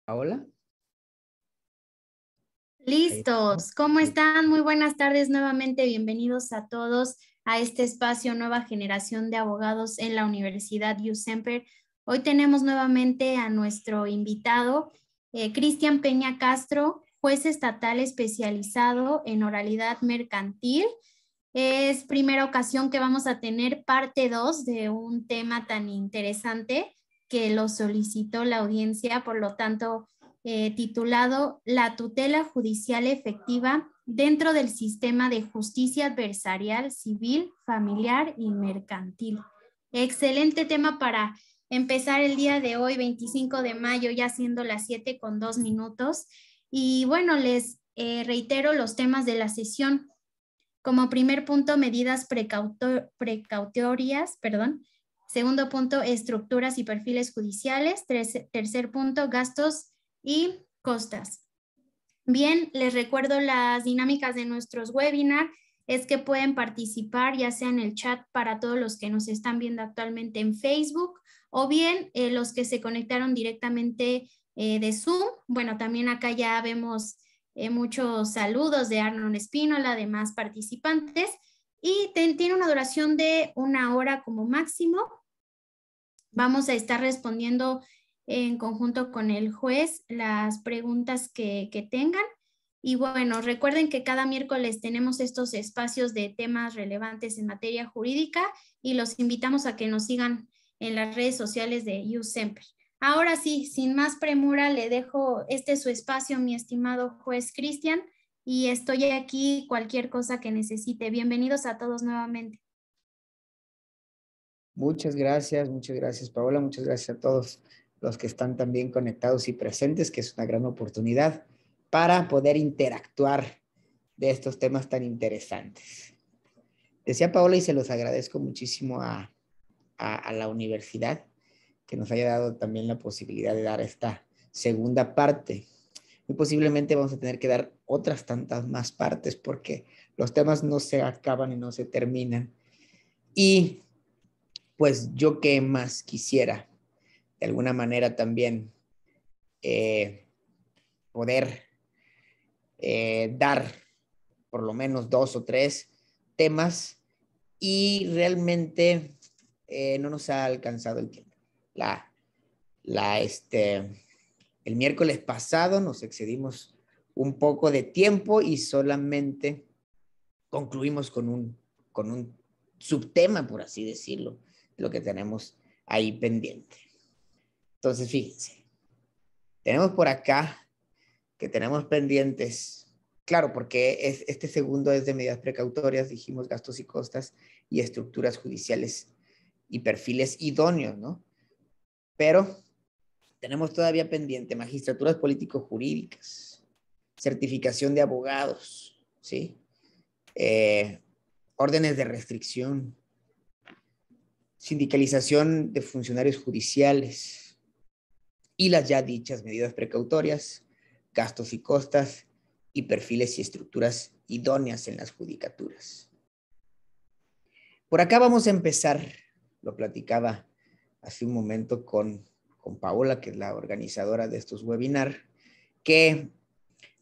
Paola. Ahí Listos, estamos. ¿cómo están? Muy buenas tardes nuevamente, bienvenidos a todos a este espacio Nueva Generación de Abogados en la Universidad USemper. Hoy tenemos nuevamente a nuestro invitado, Cristian Peña Castro, juez estatal especializado en oralidad mercantil. Es primera ocasión que vamos a tener parte 2 de un tema tan interesante que lo solicitó la audiencia, por lo tanto, titulado La tutela judicial efectiva dentro del sistema de justicia adversarial, civil, familiar y mercantil. Excelente tema para empezar el día de hoy, 25 de mayo, ya siendo las 7:02. Y bueno, les reitero los temas de la sesión. Como primer punto, medidas precautorias, perdón. Segundo punto, estructuras y perfiles judiciales. Tercer punto, gastos y costas. Bien, les recuerdo las dinámicas de nuestros webinars. Es que pueden participar ya sea en el chat para todos los que nos están viendo actualmente en Facebook o bien los que se conectaron directamente de Zoom. Bueno, también acá ya vemos muchos saludos de Arnold Espínola, demás participantes, y tiene una duración de 1 hora como máximo. Vamos a estar respondiendo en conjunto con el juez las preguntas que tengan. Y bueno, recuerden que cada miércoles tenemos estos espacios de temas relevantes en materia jurídica y los invitamos a que nos sigan en las redes sociales de USemper. Ahora sí, sin más premura, le dejo su espacio, mi estimado juez Cristian, y estoy aquí cualquier cosa que necesite. Bienvenidos a todos nuevamente. Muchas gracias, Paola. Muchas gracias a todos los que están también conectados y presentes, que es una gran oportunidad para poder interactuar de estos temas tan interesantes. Decía Paola, y se los agradezco muchísimo a la universidad que nos haya dado también la posibilidad de dar esta segunda parte. Muy posiblemente vamos a tener que dar otras tantas más partes porque los temas no se acaban y no se terminan. Y pues yo qué más quisiera, de alguna manera también, poder dar por lo menos 2 o 3 temas y realmente no nos ha alcanzado el tiempo. El miércoles pasado nos excedimos un poco de tiempo y solamente concluimos con un subtema, por así decirlo, lo que tenemos ahí pendiente. Entonces, fíjense, tenemos por acá que tenemos pendientes, claro, porque este segundo es de medidas precautorias, dijimos gastos y costas y estructuras judiciales y perfiles idóneos, ¿no? Pero tenemos todavía pendiente magistraturas político-jurídicas, certificación de abogados, ¿sí? Órdenes de restricción, sindicalización de funcionarios judiciales y las ya dichas medidas precautorias, gastos y costas y perfiles y estructuras idóneas en las judicaturas. Por acá vamos a empezar, lo platicaba hace un momento con Paola, que es la organizadora de estos webinars, que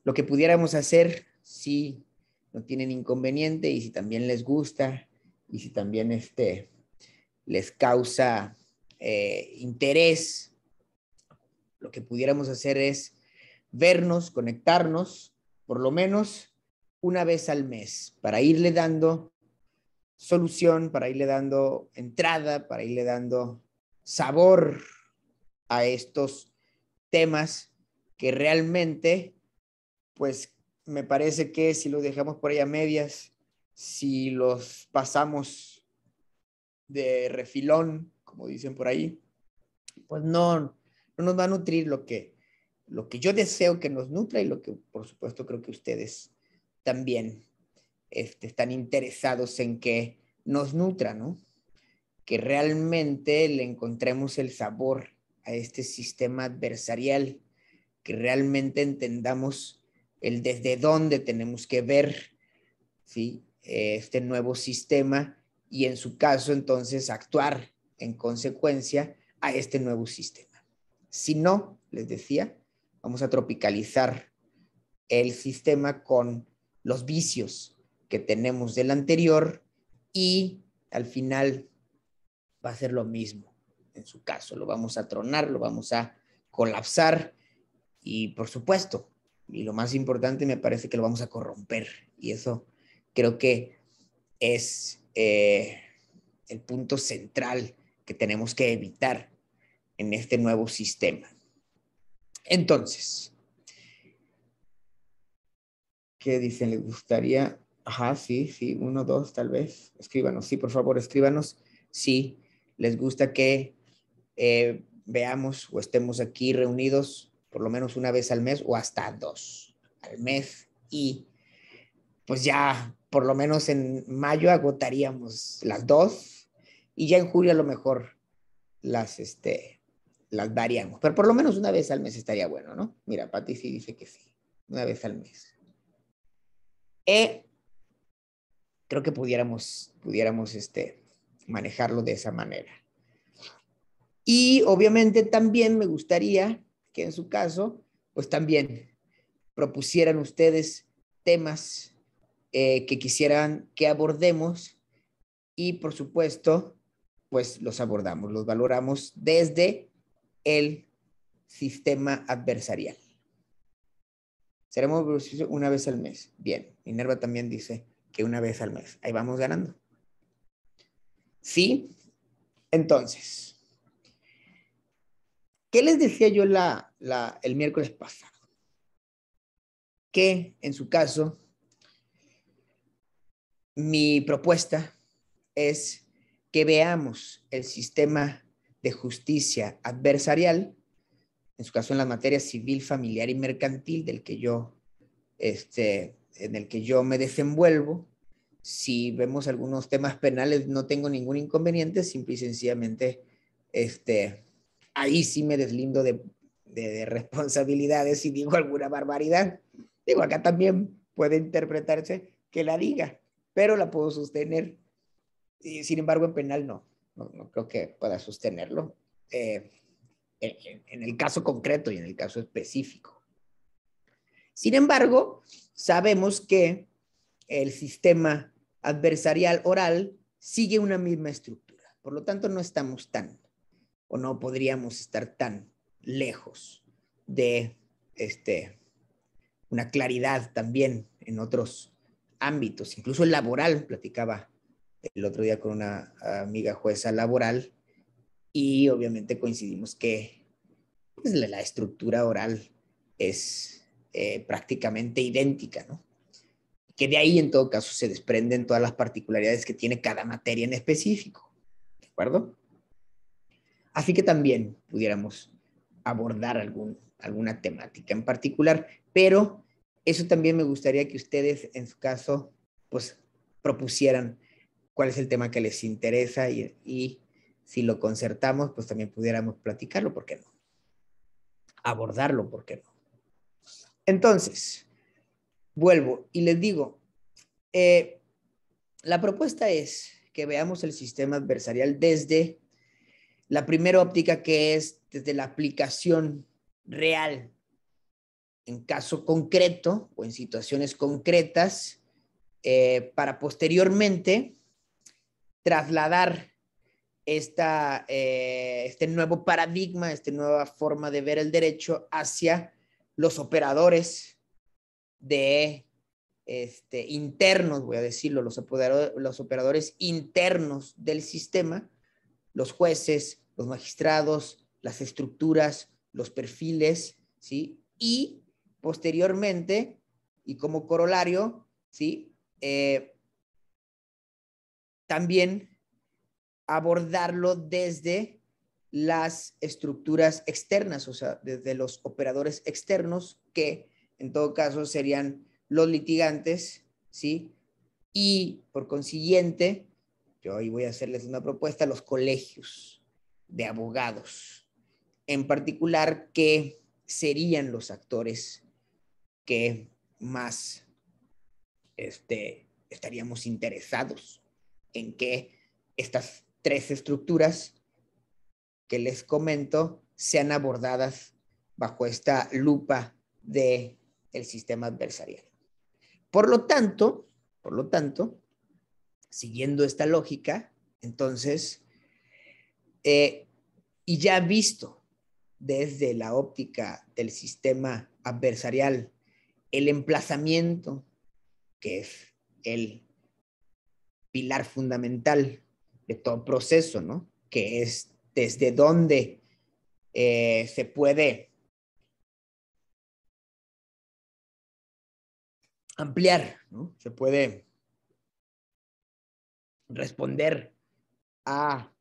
lo que pudiéramos hacer, si no tienen inconveniente y si también les gusta y si también les causa interés, lo que pudiéramos hacer es vernos, conectarnos, por lo menos una vez al mes, para irle dando solución, para irle dando entrada, para irle dando sabor a estos temas que realmente, pues me parece que si los dejamos por ahí a medias, si los pasamos de refilón, como dicen por ahí, pues no nos va a nutrir lo que yo deseo que nos nutra y lo que por supuesto creo que ustedes también están interesados en que nos nutra, ¿no? Que realmente le encontremos el sabor a este sistema adversarial, que realmente entendamos el desde dónde tenemos que ver, ¿sí? Este nuevo sistema y en su caso entonces actuar en consecuencia a este nuevo sistema. Si no, les decía, vamos a tropicalizar el sistema con los vicios que tenemos del anterior y al final va a ser lo mismo. En su caso, lo vamos a tronar, lo vamos a colapsar y por supuesto, y lo más importante me parece que lo vamos a corromper y eso creo que es el punto central que tenemos que evitar en este nuevo sistema. Entonces, ¿qué dicen? ¿Les gustaría? Ajá, sí, 1, 2, tal vez. Escríbanos, sí, por favor, escríbanos. Sí, les gusta que veamos o estemos aquí reunidos por lo menos una vez al mes o hasta 2 al mes y pues ya por lo menos en mayo agotaríamos las 2 y ya en julio a lo mejor las variamos, pero por lo menos una vez al mes estaría bueno, ¿no? Mira, Pati sí dice que sí, una vez al mes. Creo que pudiéramos manejarlo de esa manera. Y obviamente también me gustaría que en su caso, pues también propusieran ustedes temas que quisieran que abordemos y por supuesto, pues los abordamos, los valoramos desde el sistema adversarial. Seremos una vez al mes. Bien, Minerva también dice que una vez al mes. Ahí vamos ganando. Sí, entonces, ¿qué les decía yo el miércoles pasado? Que en su caso, mi propuesta es que veamos el sistema de justicia adversarial, en su caso en las materias civil, familiar y mercantil, en el que yo me desenvuelvo. Si vemos algunos temas penales, no tengo ningún inconveniente, simple y sencillamente, ahí sí me deslindo de responsabilidades y digo alguna barbaridad. Digo, acá también puede interpretarse que la diga, pero la puedo sostener. Y, sin embargo, en penal no creo que pueda sostenerlo. En el caso concreto y en el caso específico. Sin embargo, sabemos que el sistema adversarial oral sigue una misma estructura. Por lo tanto, no estamos o no podríamos estar tan lejos de una claridad también en otros ámbitos, incluso el laboral. Platicaba el otro día con una amiga jueza laboral y obviamente coincidimos que pues, la estructura oral es prácticamente idéntica, ¿no? Que de ahí en todo caso se desprenden todas las particularidades que tiene cada materia en específico, ¿de acuerdo? Así que también pudiéramos abordar alguna temática en particular, pero eso también me gustaría que ustedes en su caso pues propusieran cuál es el tema que les interesa y si lo concertamos pues también pudiéramos platicarlo, ¿por qué no? Abordarlo, ¿por qué no? Entonces, vuelvo y les digo, la propuesta es que veamos el sistema adversarial desde la primera óptica, que es desde la aplicación real en caso concreto o en situaciones concretas, para posteriormente trasladar este nuevo paradigma, esta nueva forma de ver el derecho hacia los operadores internos, voy a decirlo, los operadores internos del sistema, los jueces, los magistrados, las estructuras, los perfiles, ¿sí? Y posteriormente, y como corolario, ¿sí? También abordarlo desde las estructuras externas, o sea, desde los operadores externos, que en todo caso serían los litigantes, ¿sí? Y por consiguiente, yo ahí voy a hacerles una propuesta a los colegios de abogados, en particular, que serían los actores que más estaríamos interesados en que estas tres estructuras que les comento sean abordadas bajo esta lupa del sistema adversarial. Por lo tanto, siguiendo esta lógica, entonces, y ya visto desde la óptica del sistema adversarial el emplazamiento, que es el pilar fundamental de todo proceso, ¿no? Que es desde donde se puede ampliar, ¿no? Se puede responder a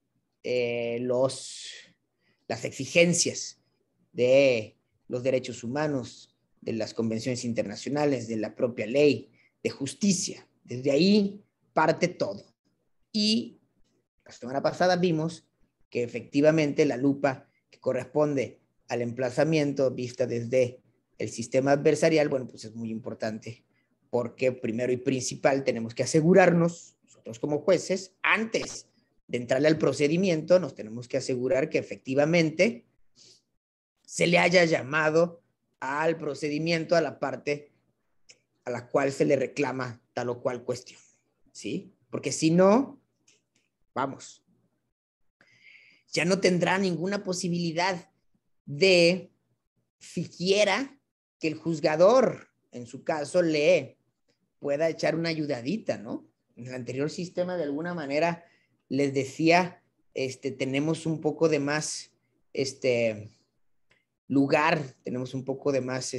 las exigencias de los derechos humanos, de las convenciones internacionales, de la propia ley, de justicia. Desde ahí parte todo. Y la semana pasada vimos que efectivamente la lupa que corresponde al emplazamiento vista desde el sistema adversarial, bueno, pues es muy importante, porque primero y principal tenemos que asegurarnos, nosotros como jueces, antes de entrarle al procedimiento, nos tenemos que asegurar que efectivamente se le haya llamado al procedimiento a la parte a la cual se le reclama tal o cual cuestión, ¿sí? Porque si no, vamos, ya no tendrá ninguna posibilidad de siquiera que el juzgador, en su caso, le pueda echar una ayudadita, ¿no? En el anterior sistema, de alguna manera, les decía, tenemos un poco de más, lugar, tenemos un poco de más,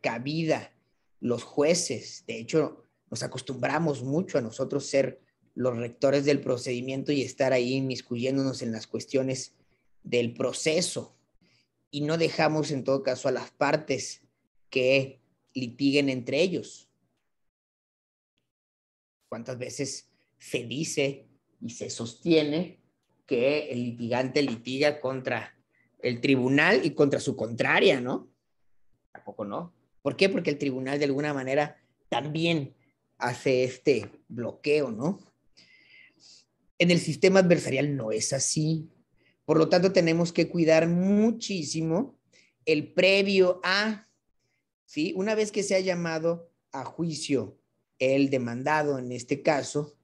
cabida, los jueces. De hecho, nos acostumbramos mucho a nosotros ser los rectores del procedimiento y estar ahí inmiscuyéndonos en las cuestiones del proceso. Y no dejamos, en todo caso, a las partes que litiguen entre ellos. ¿Cuántas veces se dice y se sostiene que el litigante litiga contra el tribunal y contra su contraria, ¿no? Tampoco no. ¿Por qué? Porque el tribunal de alguna manera también hace este bloqueo, ¿no? En el sistema adversarial no es así. Por lo tanto, tenemos que cuidar muchísimo el previo a, ¿sí? Una vez que se ha llamado a juicio el demandado en este caso,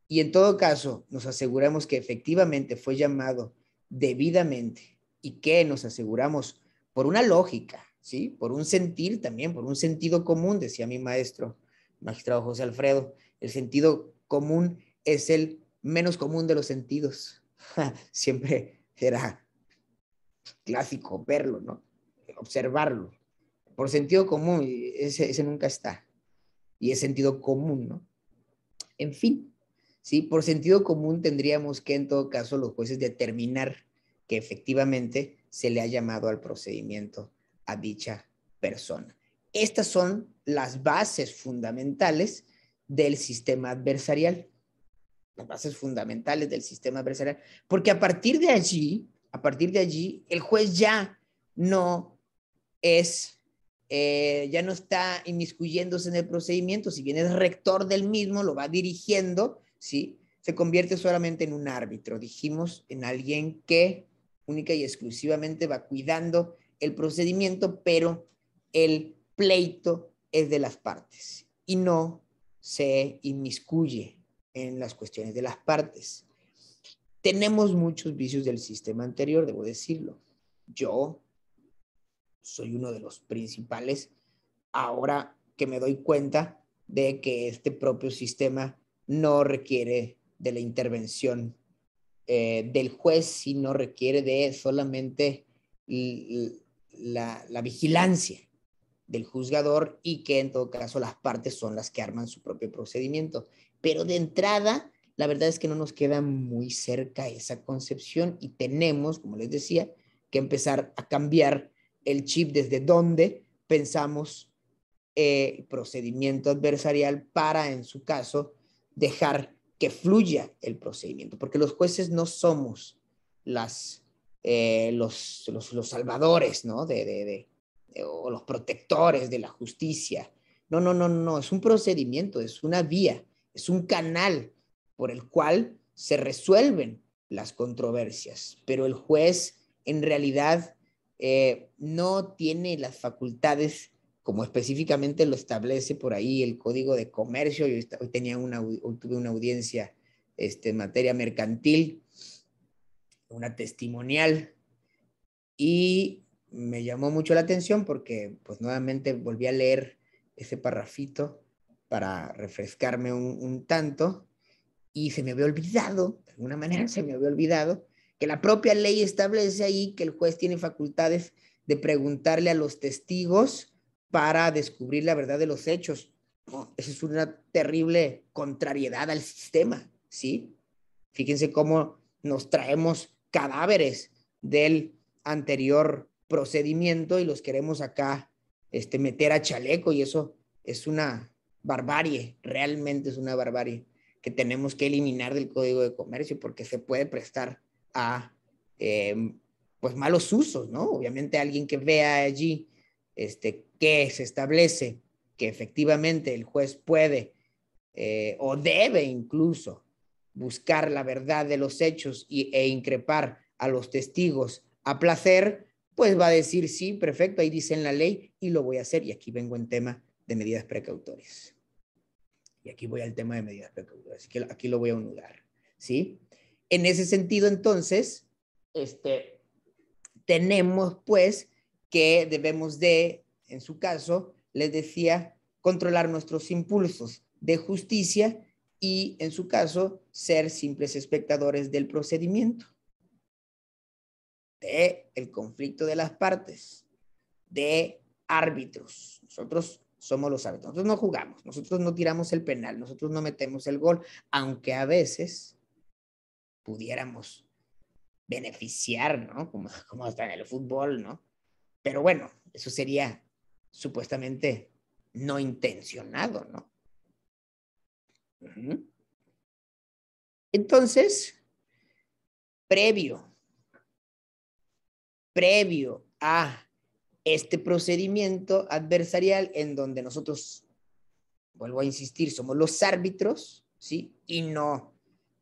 y en todo caso nos aseguramos que efectivamente fue llamado debidamente y que nos aseguramos por una lógica, ¿sí? Por un sentir también, por un sentido común, decía mi maestro, magistrado José Alfredo, el sentido común es el menos común de los sentidos. Siempre será clásico verlo, ¿no? Observarlo. Por sentido común, ese nunca está. Y es sentido común, ¿no? En fin, ¿sí? Por sentido común tendríamos que, en todo caso, los jueces determinar que efectivamente se le ha llamado al procedimiento a dicha persona. Estas son las bases fundamentales del sistema adversarial. Las bases fundamentales del sistema adversarial. Porque a partir de allí, el juez ya no es, ya no está inmiscuyéndose en el procedimiento, si bien es rector del mismo, lo va dirigiendo, ¿sí? Se convierte solamente en un árbitro, dijimos, en alguien que única y exclusivamente va cuidando el procedimiento, pero el pleito es de las partes y no se inmiscuye en las cuestiones de las partes. Tenemos muchos vicios del sistema anterior, debo decirlo. Yo soy uno de los principales ahora que me doy cuenta de que este propio sistema no requiere de la intervención del juez, sino requiere de solamente la vigilancia del juzgador y que en todo caso las partes son las que arman su propio procedimiento. Pero de entrada, la verdad es que no nos queda muy cerca esa concepción y tenemos, como les decía, que empezar a cambiar el chip desde donde pensamos el procedimiento adversarial para, en su caso, dejar que fluya el procedimiento, porque los jueces no somos los salvadores, ¿no? O los protectores de la justicia. No, es un procedimiento, es una vía, es un canal por el cual se resuelven las controversias, pero el juez en realidad no tiene las facultades como específicamente lo establece por ahí el Código de Comercio. Hoy tuve una audiencia en materia mercantil, una testimonial, y me llamó mucho la atención porque pues nuevamente volví a leer ese parrafito para refrescarme un tanto, y se me había olvidado, de alguna manera se me había olvidado, que la propia ley establece ahí que el juez tiene facultades de preguntarle a los testigos para descubrir la verdad de los hechos. Oh, eso es una terrible contrariedad al sistema, ¿sí? Fíjense cómo nos traemos cadáveres del anterior procedimiento y los queremos acá meter a chaleco, y eso es una barbarie, realmente es una barbarie que tenemos que eliminar del Código de Comercio, porque se puede prestar a pues malos usos, ¿no? Obviamente alguien que vea allí que se establece que efectivamente el juez puede o debe incluso buscar la verdad de los hechos e increpar a los testigos a placer, pues va a decir, sí, perfecto, ahí dice en la ley y lo voy a hacer. Y aquí vengo en tema de medidas precautorias. Y aquí voy al tema de medidas precautorias. Aquí lo voy a unudar, ¿sí? En ese sentido, entonces, tenemos pues que debemos de, en su caso, les decía, controlar nuestros impulsos de justicia y, en su caso, ser simples espectadores del procedimiento, de el conflicto de las partes, de árbitros. Nosotros somos los árbitros. Nosotros no jugamos, nosotros no tiramos el penal, nosotros no metemos el gol, aunque a veces pudiéramos beneficiar, ¿no? Como hasta en el fútbol, ¿no? Pero bueno, eso sería supuestamente no intencionado, ¿no? Entonces, previo a este procedimiento adversarial en donde nosotros, vuelvo a insistir, somos los árbitros, ¿sí? Y no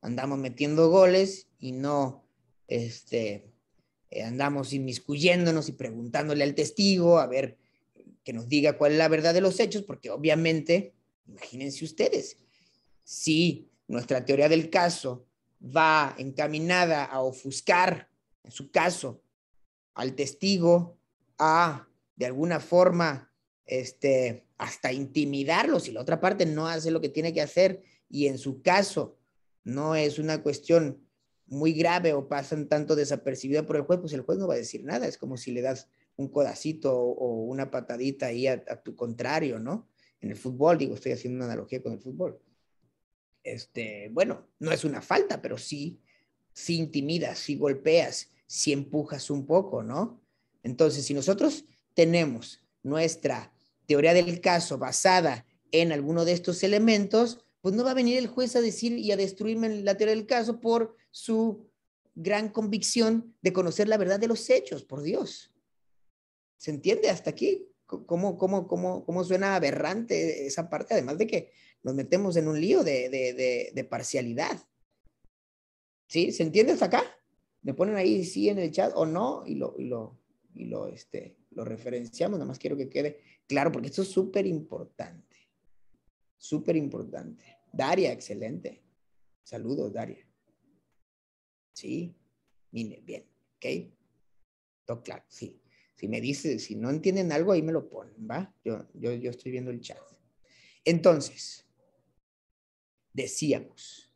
andamos metiendo goles y no andamos inmiscuyéndonos y preguntándole al testigo a ver que nos diga cuál es la verdad de los hechos, porque obviamente, imagínense ustedes, si nuestra teoría del caso va encaminada a ofuscar, en su caso, al testigo, a de alguna forma hasta intimidarlo si la otra parte no hace lo que tiene que hacer, y en su caso no es una cuestión muy grave o pasan tanto desapercibida por el juez, pues el juez no va a decir nada. Es como si le das un codacito o una patadita ahí a tu contrario, ¿no? En el fútbol, digo, estoy haciendo una analogía con el fútbol. Bueno, no es una falta, pero sí intimidas, sí golpeas, sí empujas un poco, ¿no? Entonces, si nosotros tenemos nuestra teoría del caso basada en alguno de estos elementos, pues no va a venir el juez a decir y a destruirme la teoría del caso por su gran convicción de conocer la verdad de los hechos, por Dios. ¿Se entiende hasta aquí? ¿Cómo suena aberrante esa parte? Además de que nos metemos en un lío de parcialidad. ¿Sí? ¿Se entiende hasta acá? Me ponen ahí sí en el chat o no y lo referenciamos. Nada más quiero que quede claro porque esto es súper importante. Súper importante. Daria, excelente. Saludos, Daria. Sí, mire, bien, ¿ok? Todo claro, sí. Si me dice, si no entienden algo, ahí me lo ponen, ¿va? Yo estoy viendo el chat. Entonces, decíamos,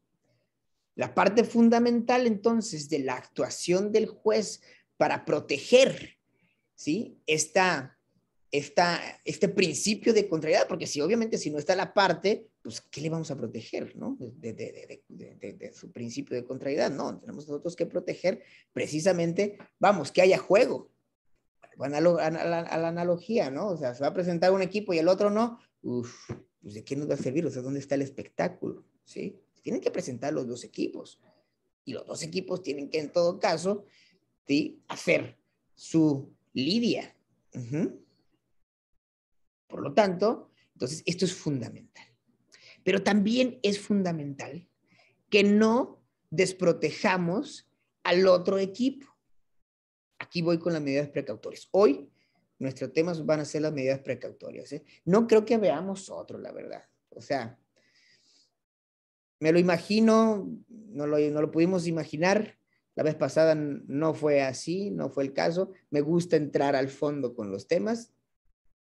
la parte fundamental entonces de la actuación del juez para proteger, ¿sí? Este principio de contrariedad, porque si obviamente si no está la parte, pues ¿qué le vamos a proteger, no? De su principio de contrariedad, no, tenemos nosotros que proteger precisamente, vamos, que haya juego. A la analogía, ¿no? O sea, se va a presentar un equipo y el otro no, pues ¿de qué nos va a servir? O sea, ¿dónde está el espectáculo? ¿Sí? Tienen que presentar los dos equipos y los dos equipos tienen que en todo caso, ¿sí? Hacer su lidia. Por lo tanto, entonces esto es fundamental. Pero también es fundamental que no desprotejamos al otro equipo. ¿A aquí voy con las medidas precautorias. Hoy nuestros temas van a ser las medidas precautorias, ¿eh? No creo que veamos otro, la verdad. O sea, me lo imagino, no lo pudimos imaginar. La vez pasada no fue así, no fue el caso. Me gusta entrar al fondo con los temas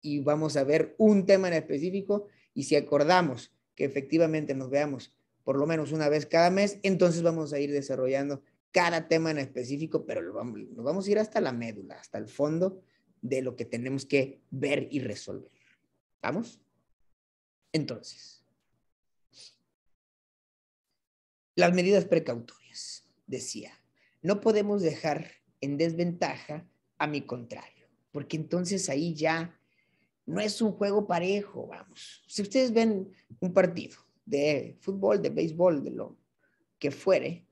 y vamos a ver un tema en específico y si acordamos que efectivamente nos veamos por lo menos una vez cada mes, entonces vamos a ir desarrollando cada tema en específico, pero nos vamos a ir hasta la médula, hasta el fondo de lo que tenemos que ver y resolver. ¿Vamos? Entonces, las medidas precautorias, decía, no podemos dejar en desventaja a mi contrario, porque entonces ahí ya no es un juego parejo, vamos. Si ustedes ven un partido de fútbol, de béisbol, de lo que fuere,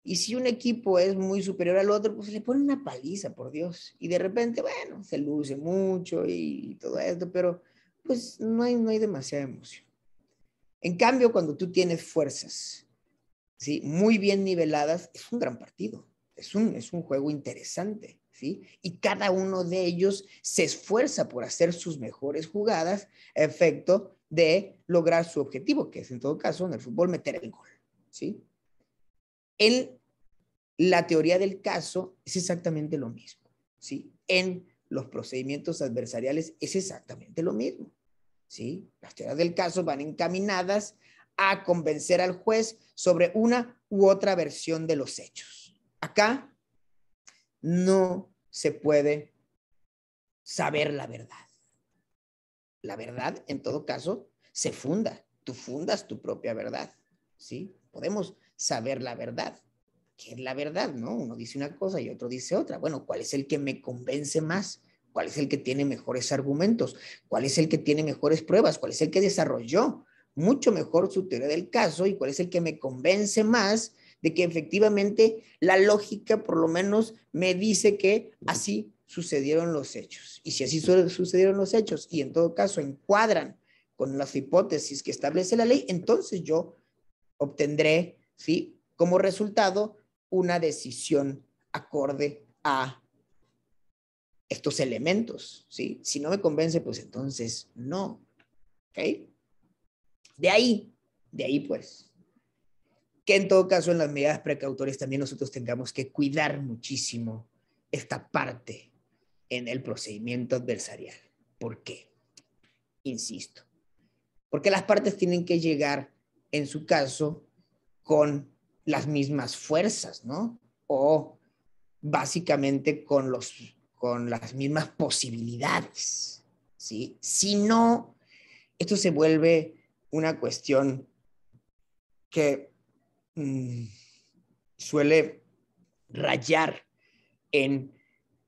y si un equipo es muy superior al otro, pues le ponen una paliza, por Dios. Y de repente, bueno, se luce mucho y todo esto, pero pues no hay demasiada emoción. En cambio, cuando tú tienes fuerzas, ¿sí?, muy bien niveladas, es un gran partido. Es un juego interesante, ¿sí? Y cada uno de ellos se esfuerza por hacer sus mejores jugadas a efecto de lograr su objetivo, que es en todo caso en el fútbol meter el gol, ¿sí? En la teoría del caso es exactamente lo mismo, ¿sí? En los procedimientos adversariales es exactamente lo mismo, ¿sí? Las teorías del caso van encaminadas a convencer al juez sobre una u otra versión de los hechos. Acá no se puede saber la verdad. La verdad, en todo caso, se funda. Tú fundas tu propia verdad, ¿sí? Podemos saber la verdad. ¿Qué es la verdad, no? Uno dice una cosa y otro dice otra. Bueno, ¿cuál es el que me convence más? ¿Cuál es el que tiene mejores argumentos? ¿Cuál es el que tiene mejores pruebas? ¿Cuál es el que desarrolló mucho mejor su teoría del caso? ¿Y cuál es el que me convence más de que efectivamente la lógica por lo menos me dice que así sucedieron los hechos? Y si así sucedieron los hechos y en todo caso encuadran con las hipótesis que establece la ley, entonces yo obtendré, ¿sí?, como resultado una decisión acorde a estos elementos, ¿sí? Si no me convence, pues entonces no, ¿ok? De ahí pues, que en todo caso en las medidas precautorias también nosotros tengamos que cuidar muchísimo esta parte en el procedimiento adversarial. ¿Por qué? Insisto, porque las partes tienen que llegar, en su caso, con las mismas fuerzas, ¿no? O básicamente con las mismas posibilidades, ¿sí? Si no, esto se vuelve una cuestión que suele rayar en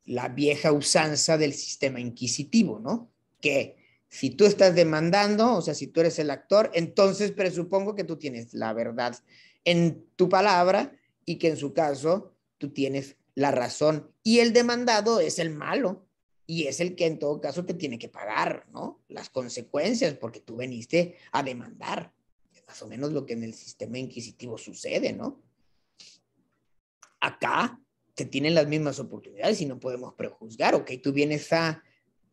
la vieja usanza del sistema inquisitivo, ¿no? Que si tú estás demandando, o sea, si tú eres el actor, entonces presupongo que tú tienes la verdad en tu palabra y que en su caso tú tienes la razón y el demandado es el malo y es el que en todo caso te tiene que pagar, ¿no?, las consecuencias porque tú veniste a demandar. Es más o menos lo que en el sistema inquisitivo sucede, ¿no? Acá se tienen las mismas oportunidades y no podemos prejuzgar. Ok, tú vienes a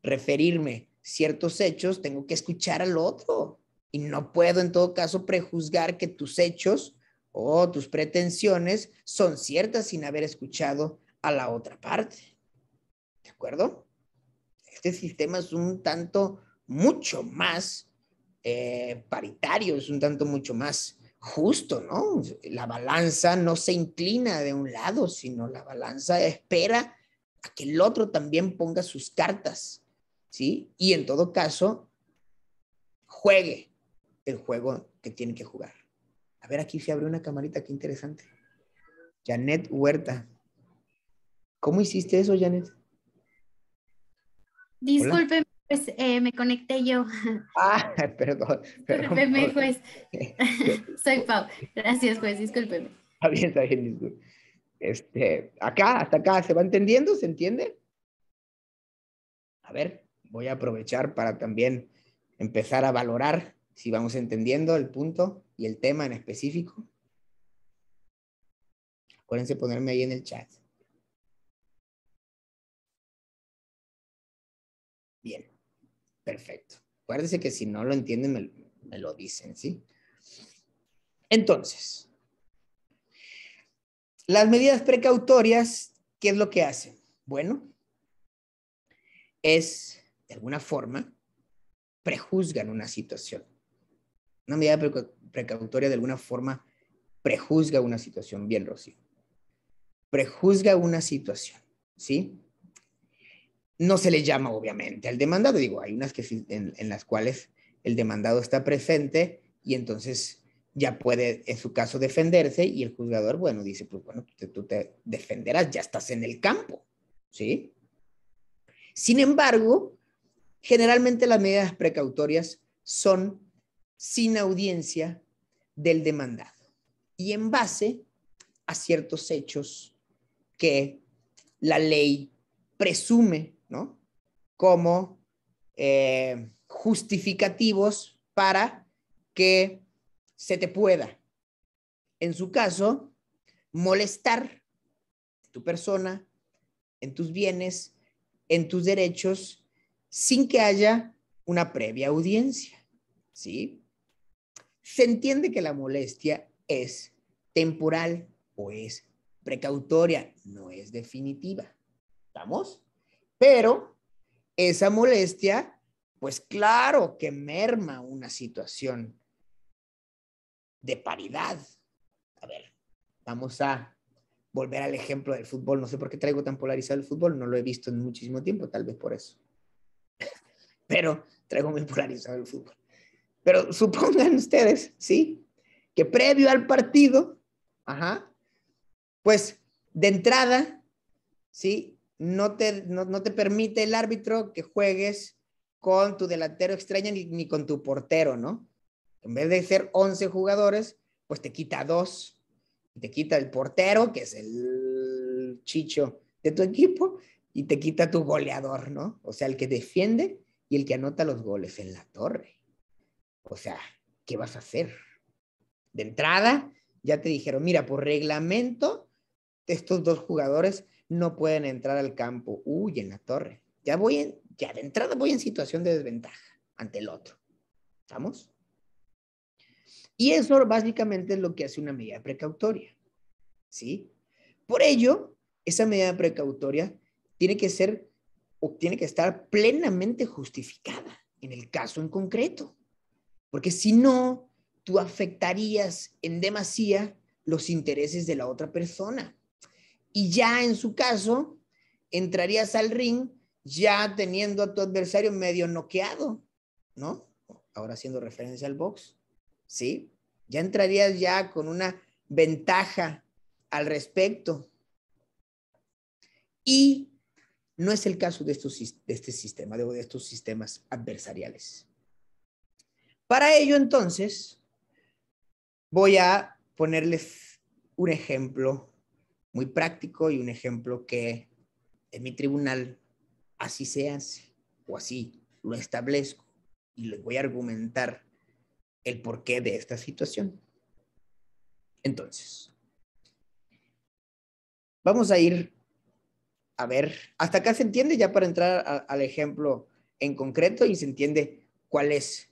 referirme ciertos hechos, tengo que escuchar al otro y no puedo en todo caso prejuzgar que tus hechos o tus pretensiones son ciertas sin haber escuchado a la otra parte. ¿De acuerdo? Este sistema es un tanto mucho más paritario, es un tanto mucho más justo, ¿no? La balanza no se inclina de un lado, sino la balanza espera a que el otro también ponga sus cartas, ¿sí? Y en todo caso, juegue el juego que tiene que jugar. A ver, aquí se abre una camarita, qué interesante. Janet Huerta. ¿Cómo hiciste eso, Janet? Hola. Discúlpeme, pues me conecté yo. Ah, perdón. Discúlpeme, juez. Soy Pau. Gracias, juez, discúlpeme. Está bien, disculpe. Acá, hasta acá, ¿se va entendiendo? ¿Se entiende? A ver, voy a aprovechar para también empezar a valorar si vamos entendiendo el punto y el tema en específico. Acuérdense ponerme ahí en el chat. Perfecto. Acuérdense que si no lo entienden, me lo dicen, ¿sí? Entonces, las medidas precautorias, ¿qué es lo que hacen? Bueno, es, de alguna forma, prejuzgan una situación. Una medida precautoria, de alguna forma, prejuzga una situación. Bien, Rocío. Prejuzga una situación, ¿sí? No se le llama, obviamente, al demandado. Digo, hay unas que en las cuales el demandado está presente y entonces ya puede, en su caso, defenderse y el juzgador, bueno, dice, pues bueno, tú te defenderás, ya estás en el campo, ¿sí? Sin embargo, generalmente las medidas precautorias son sin audiencia del demandado y en base a ciertos hechos que la ley presume, ¿no? Como justificativos para que se te pueda, en su caso, molestar en tu persona, en tus bienes, en tus derechos, sin que haya una previa audiencia, ¿sí? Se entiende que la molestia es temporal o es precautoria, no es definitiva. ¿Estamos? Pero esa molestia, pues claro que merma una situación de paridad. A ver, vamos a volver al ejemplo del fútbol. No sé por qué traigo tan polarizado el fútbol, no lo he visto en muchísimo tiempo, tal vez por eso. Pero traigo muy polarizado el fútbol. Pero supongan ustedes, ¿sí? Que previo al partido, pues de entrada, ¿sí? No te permite el árbitro que juegues con tu delantero extraño ni con tu portero, ¿no? En vez de ser 11 jugadores, pues te quita 2. Te quita el portero, que es el chicho de tu equipo, y te quita tu goleador, ¿no? O sea, el que defiende y el que anota los goles en la torre. O sea, ¿qué vas a hacer? De entrada, ya te dijeron, mira, por reglamento, estos dos jugadores no pueden entrar al campo. Uy, en la torre. Ya de entrada voy en situación de desventaja ante el otro. ¿Estamos? Y eso básicamente es lo que hace una medida precautoria, ¿sí? Por ello, esa medida precautoria tiene que ser o tiene que estar plenamente justificada en el caso en concreto, porque si no, tú afectarías en demasía los intereses de la otra persona. Y ya en su caso, entrarías al ring ya teniendo a tu adversario medio noqueado, ¿no? Ahora haciendo referencia al box, ¿sí? Ya entrarías ya con una ventaja al respecto. Y no es el caso de este sistema, de estos sistemas adversariales. Para ello, entonces, voy a ponerles un ejemplo muy práctico y un ejemplo que en mi tribunal así se hace o así lo establezco y les voy a argumentar el porqué de esta situación. Entonces, vamos a ir a ver, hasta acá se entiende ya para entrar al ejemplo en concreto y se entiende cuál es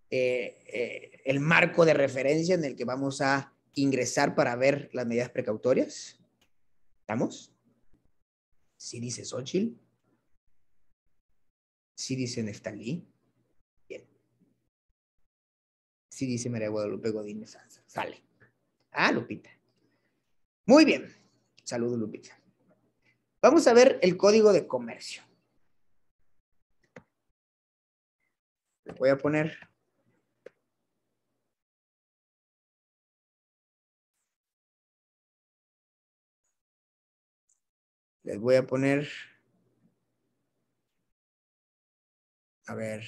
el marco de referencia en el que vamos a ingresar para ver las medidas precautorias. ¿Estamos? Sí dice Xochitl. Sí dice Neftalí. Bien. Sí dice María Guadalupe Godínez. Sale. Ah, Lupita. Muy bien. Saludos, Lupita. Vamos a ver el código de comercio. Le voy a poner les voy a poner a ver,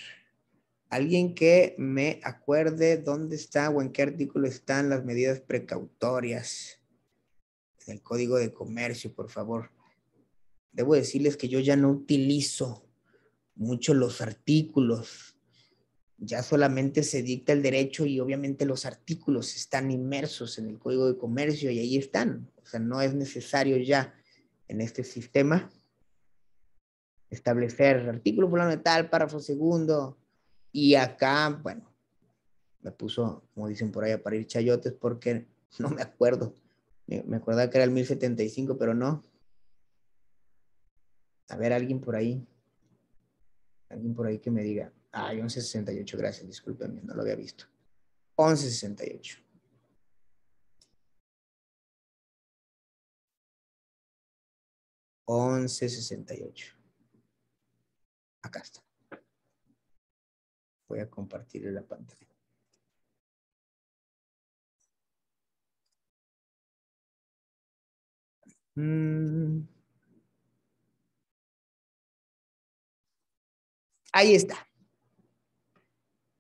alguien que me acuerde dónde está o en qué artículo están las medidas precautorias en el código de comercio, por favor. Debo decirles que yo ya no utilizo mucho los artículos. Ya solamente se dicta el derecho y obviamente los artículos están inmersos en el código de comercio y ahí están. O sea, no es necesario ya en este sistema establecer artículo fulano de tal, párrafo segundo, y acá, bueno, me puso, como dicen por ahí, a parir chayotes porque no me acuerdo. Me acordaba que era el 1075, pero no. A ver, alguien por ahí que me diga. Ay, 1168, gracias, discúlpenme, no lo había visto. 1168. Acá está. Voy a compartir la pantalla. Ahí está.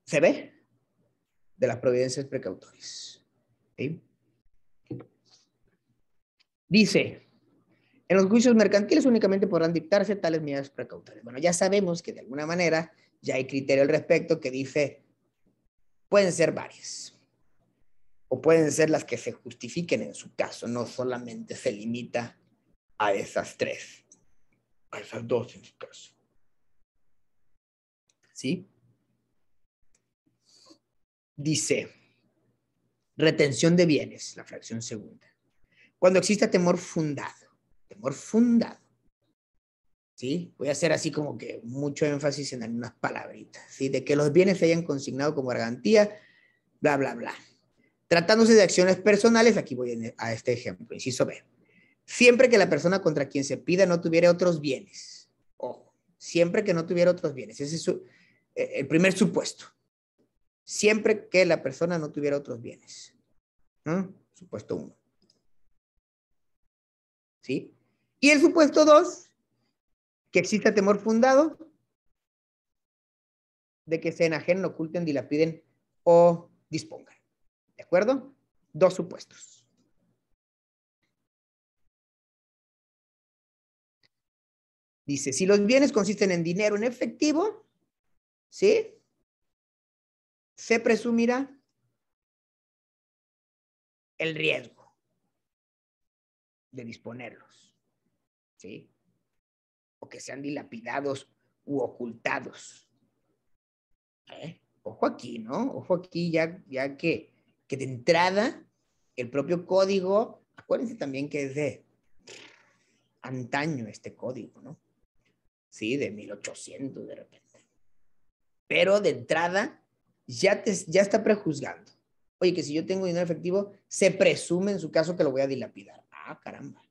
¿Se ve? De las providencias precautorias. ¿Sí? Dice, en los juicios mercantiles únicamente podrán dictarse tales medidas precautorias. Bueno, ya sabemos que de alguna manera ya hay criterio al respecto que dice, pueden ser varias. O pueden ser las que se justifiquen en su caso. No solamente se limita a esas tres. A esas dos en su caso. ¿Sí? Dice, retención de bienes, la fracción segunda. Cuando exista temor fundado. Temor fundado. ¿Sí? Voy a hacer así como que mucho énfasis en algunas palabritas, ¿sí? De que los bienes se hayan consignado como garantía, bla, bla, bla. Tratándose de acciones personales, aquí voy a este ejemplo, inciso B. Siempre que la persona contra quien se pida no tuviera otros bienes. Ojo, siempre que no tuviera otros bienes. Ese es el primer supuesto. Siempre que la persona no tuviera otros bienes. Supuesto 1. ¿Sí? Y el supuesto 2, que exista temor fundado de que se enajenen, oculten, dilapiden o dispongan. ¿De acuerdo? Dos supuestos. Dice, si los bienes consisten en dinero en efectivo, ¿sí? Se presumirá el riesgo de disponerlos, ¿sí? O que sean dilapidados u ocultados. Ojo aquí, ¿no? Ojo aquí ya que de entrada el propio código, acuérdense también que es de antaño este código, ¿no? Sí, de 1800 de repente. Pero de entrada ya está prejuzgando. Oye, que si yo tengo dinero efectivo, se presume en su caso que lo voy a dilapidar. Ah, caramba.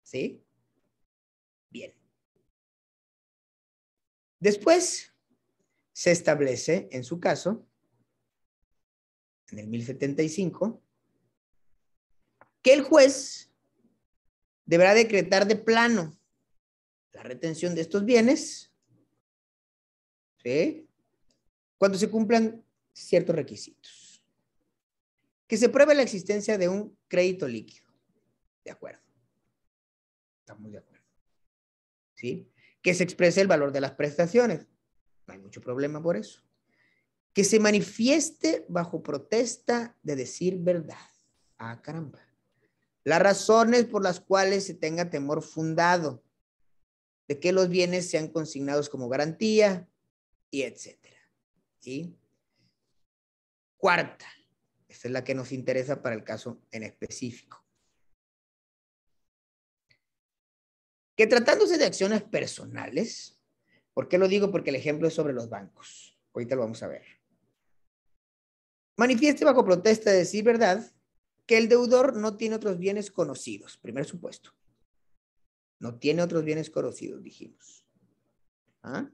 ¿Sí? Bien. Después se establece, en su caso, en el 1075, que el juez deberá decretar de plano la retención de estos bienes, ¿sí? Cuando se cumplan ciertos requisitos. Que se pruebe la existencia de un crédito líquido. De acuerdo. Estamos de acuerdo. ¿Sí? Que se exprese el valor de las prestaciones. No hay mucho problema por eso. Que se manifieste bajo protesta de decir verdad. Ah, caramba. Las razones por las cuales se tenga temor fundado de que los bienes sean consignados como garantía y etcétera. ¿Sí? Cuarta. Esta es la que nos interesa para el caso en específico. Que tratándose de acciones personales, ¿por qué lo digo? Porque el ejemplo es sobre los bancos. Ahorita lo vamos a ver. Manifieste bajo protesta de decir verdad que el deudor no tiene otros bienes conocidos. Primer supuesto. No tiene otros bienes conocidos, dijimos. ¿Ah?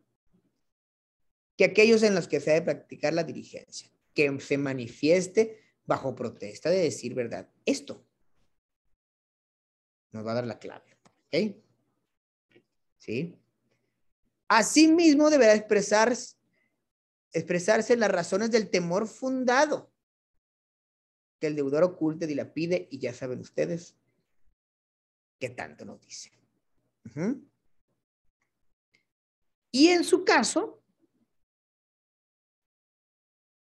Que aquellos en los que se ha de practicar la diligencia. Que se manifieste bajo protesta de decir verdad. Esto nos va a dar la clave. ¿Ok? ¿Sí? Asimismo, deberá expresarse las razones del temor fundado que el deudor oculte, dilapide, y ya saben ustedes qué tanto nos dice. Y en su caso,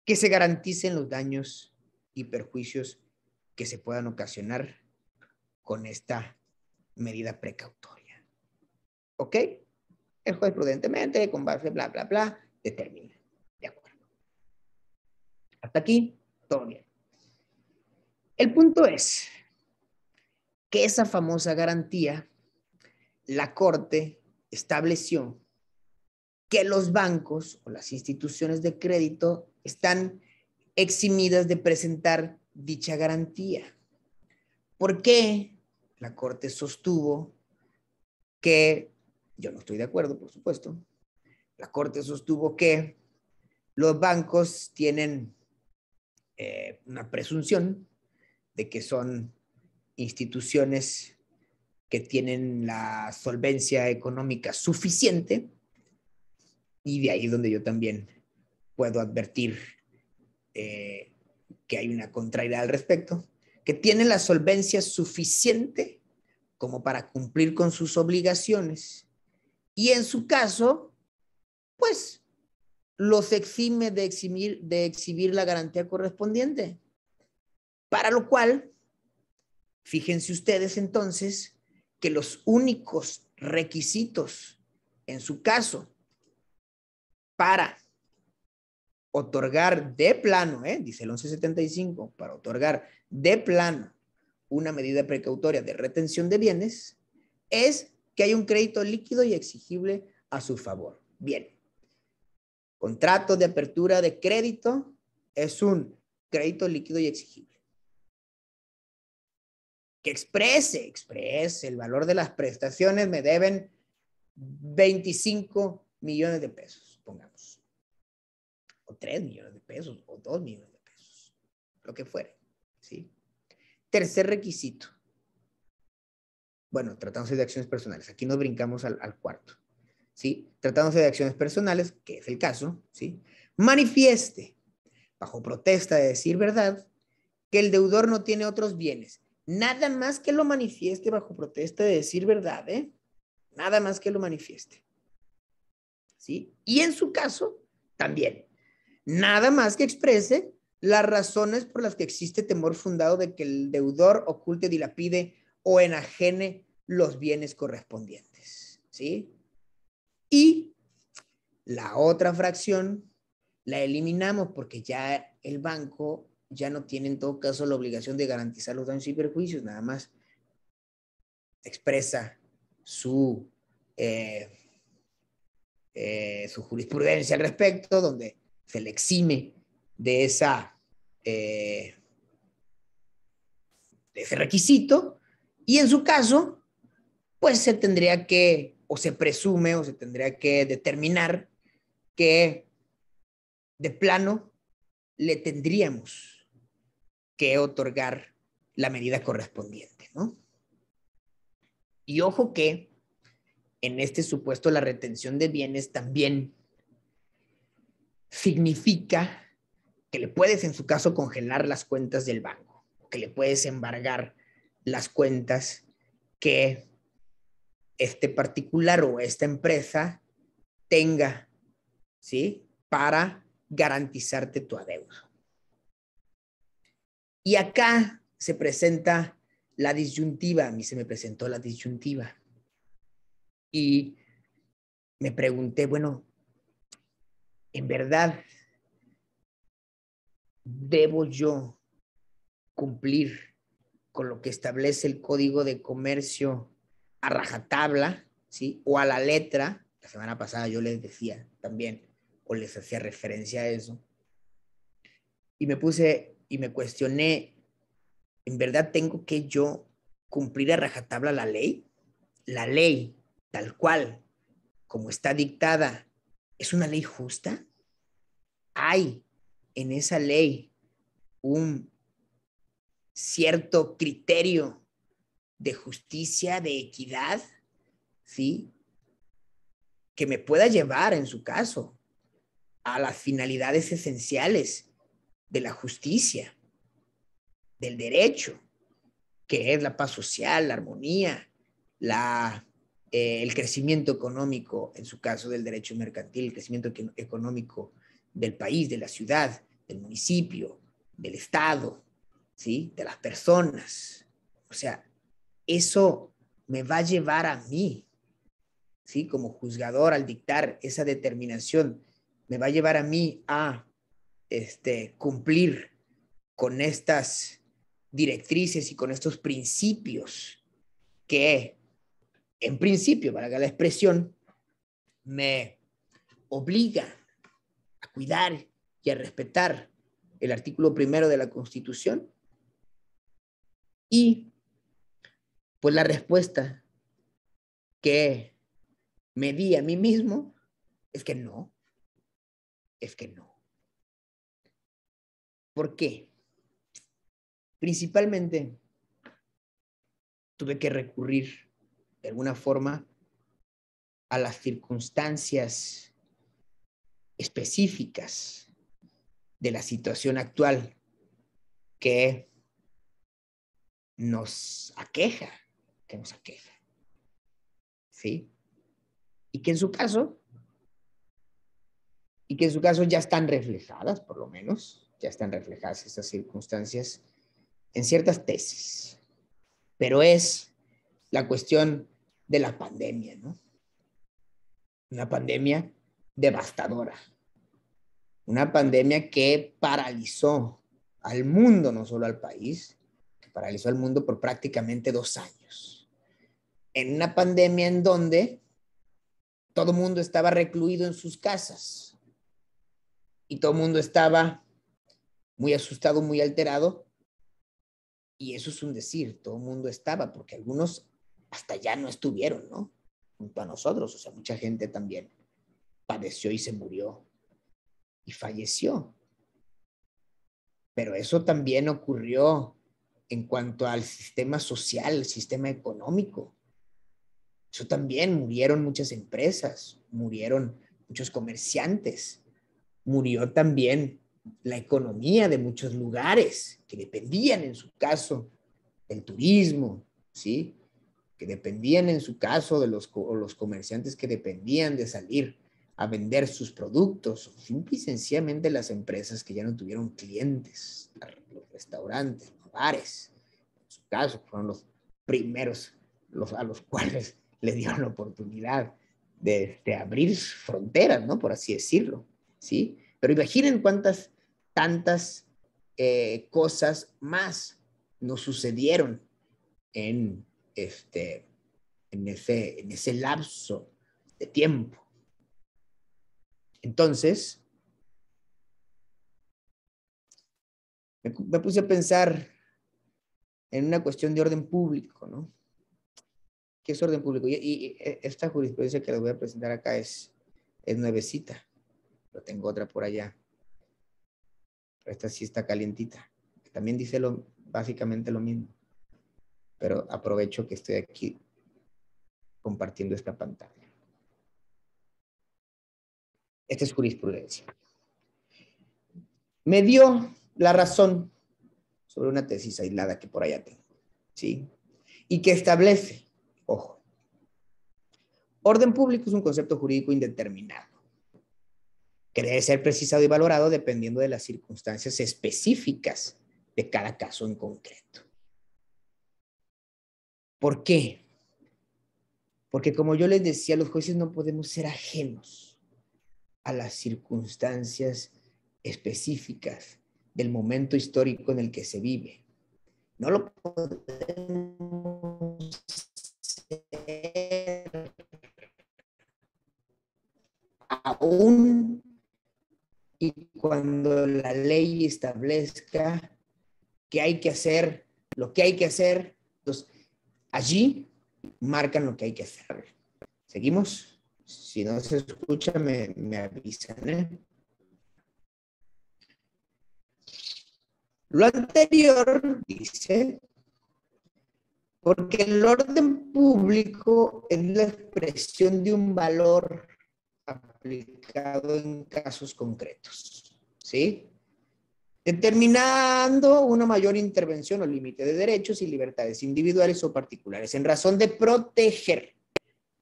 que se garanticen los daños y perjuicios que se puedan ocasionar con esta medida precautoria. ¿Ok? El juez prudentemente, con base bla, bla, bla, determina. De acuerdo. Hasta aquí, todo bien. El punto es que esa famosa garantía, la Corte estableció que los bancos o las instituciones de crédito están eximidas de presentar dicha garantía. ¿Por qué? La Corte sostuvo que, yo no estoy de acuerdo, por supuesto, la Corte sostuvo que los bancos tienen una presunción de que son instituciones que tienen la solvencia económica suficiente, y de ahí donde yo también puedo advertir que hay una contrariedad al respecto, que tienen la solvencia suficiente como para cumplir con sus obligaciones, y en su caso, pues los exime de exhibir la garantía correspondiente. Para lo cual, fíjense ustedes entonces que los únicos requisitos en su caso para otorgar de plano, dice el 1175, para otorgar de plano una medida precautoria de retención de bienes, es que hay un crédito líquido y exigible a su favor. Bien, contrato de apertura de crédito es un crédito líquido y exigible. Que exprese el valor de las prestaciones, me deben 25 millones de pesos, pongamos. O 3 millones de pesos, o 2 millones de pesos, lo que fuere, ¿sí? Tercer requisito. Bueno, tratándose de acciones personales. Aquí nos brincamos al cuarto, ¿sí? Tratándose de acciones personales, que es el caso, ¿sí? Manifieste, bajo protesta de decir verdad, que el deudor no tiene otros bienes. Nada más que lo manifieste bajo protesta de decir verdad, ¿eh? Nada más que lo manifieste. ¿Sí? Y en su caso, también. Nada más que exprese las razones por las que existe temor fundado de que el deudor oculte, dilapide o enajene los bienes correspondientes. ¿Sí? Y la otra fracción la eliminamos porque ya el banco ya no tiene en todo caso la obligación de garantizar los daños y perjuicios, nada más expresa su jurisprudencia al respecto, donde se le exime de de ese requisito, y en su caso, pues se tendría que, o se presume, o se tendría que determinar que de plano le tendríamos que otorgar la medida correspondiente, ¿no? Y ojo que en este supuesto la retención de bienes también significa que le puedes en su caso congelar las cuentas del banco, que le puedes embargar las cuentas que este particular o esta empresa tenga, ¿sí? Para garantizarte tu adeudo. Y acá se presenta la disyuntiva, a mí se me presentó la disyuntiva. Y me pregunté, bueno, ¿en verdad debo yo cumplir con lo que establece el Código de Comercio a rajatabla, ¿sí? O a la letra? La semana pasada yo les decía también, o les hacía referencia a eso. Y me puse y me cuestioné, ¿en verdad tengo que yo cumplir a rajatabla la ley? La ley, tal cual, como está dictada, ¿es una ley justa? ¿Hay en esa ley un cierto criterio de justicia, de equidad, ¿sí? Que me pueda llevar, en su caso, a las finalidades esenciales de la justicia, del derecho, que es la paz social, la armonía, el crecimiento económico, en su caso del derecho mercantil, el crecimiento económico del país, de la ciudad, del municipio, del estado, ¿sí? De las personas. O sea, eso me va a llevar a mí, ¿sí? Como juzgador, al dictar esa determinación, me va a llevar a mí a cumplir con estas directrices y con estos principios que, en principio, valga la expresión, me obligan a cuidar y a respetar el artículo 1 de la Constitución. Y pues la respuesta que me di a mí mismo es que no, es que no. ¿Por qué? Principalmente tuve que recurrir de alguna forma a las circunstancias específicas de la situación actual que nos aqueja, ¿sí? Y que en su caso ya están reflejadas, por lo menos, ya están reflejadas estas circunstancias en ciertas tesis. Pero es la cuestión de la pandemia, ¿no? Una pandemia devastadora. Una pandemia que paralizó al mundo, no solo al país, que paralizó al mundo por prácticamente 2 años. En una pandemia en donde todo el mundo estaba recluido en sus casas y todo el mundo estaba muy asustado, muy alterado. Y eso es un decir, todo el mundo estaba, porque algunos hasta ya no estuvieron, ¿no? Junto a nosotros, o sea, mucha gente también padeció y se murió y falleció. Pero eso también ocurrió en cuanto al sistema social, el sistema económico. Eso también murieron muchas empresas, murieron muchos comerciantes, murió también la economía de muchos lugares que dependían, en su caso, del turismo, ¿sí? Que dependían, en su caso, de los comerciantes que dependían de salir a vender sus productos, simple y sencillamente las empresas que ya no tuvieron clientes, los restaurantes, los bares, en su caso, fueron los primeros a los cuales les dieron la oportunidad de abrir fronteras, ¿no? Por así decirlo, ¿sí? Pero imaginen cuántas, tantas cosas más nos sucedieron en ese lapso de tiempo. Entonces, me puse a pensar en una cuestión de orden público, ¿no? ¿Qué es orden público? Y esta jurisprudencia que les voy a presentar acá es nuevecita. Pero tengo otra por allá. Pero esta sí está calientita. También dice básicamente lo mismo. Pero aprovecho que estoy aquí compartiendo esta pantalla. Esta es jurisprudencia. Me dio la razón sobre una tesis aislada que por allá tengo, ¿sí? Y que establece, ojo, orden público es un concepto jurídico indeterminado que debe ser precisado y valorado dependiendo de las circunstancias específicas de cada caso en concreto. ¿Por qué? Porque, como yo les decía, los jueces no podemos ser ajenos a las circunstancias específicas del momento histórico en el que se vive. No lo podemos ser aún y cuando la ley establezca que hay que hacer lo que hay que hacer. Entonces, allí marcan lo que hay que hacer. ¿Seguimos? Si no se escucha, me avisan, ¿eh? Lo anterior dice, porque el orden público es la expresión de un valor aplicado en casos concretos, ¿sí? Determinando una mayor intervención o límite de derechos y libertades individuales o particulares en razón de proteger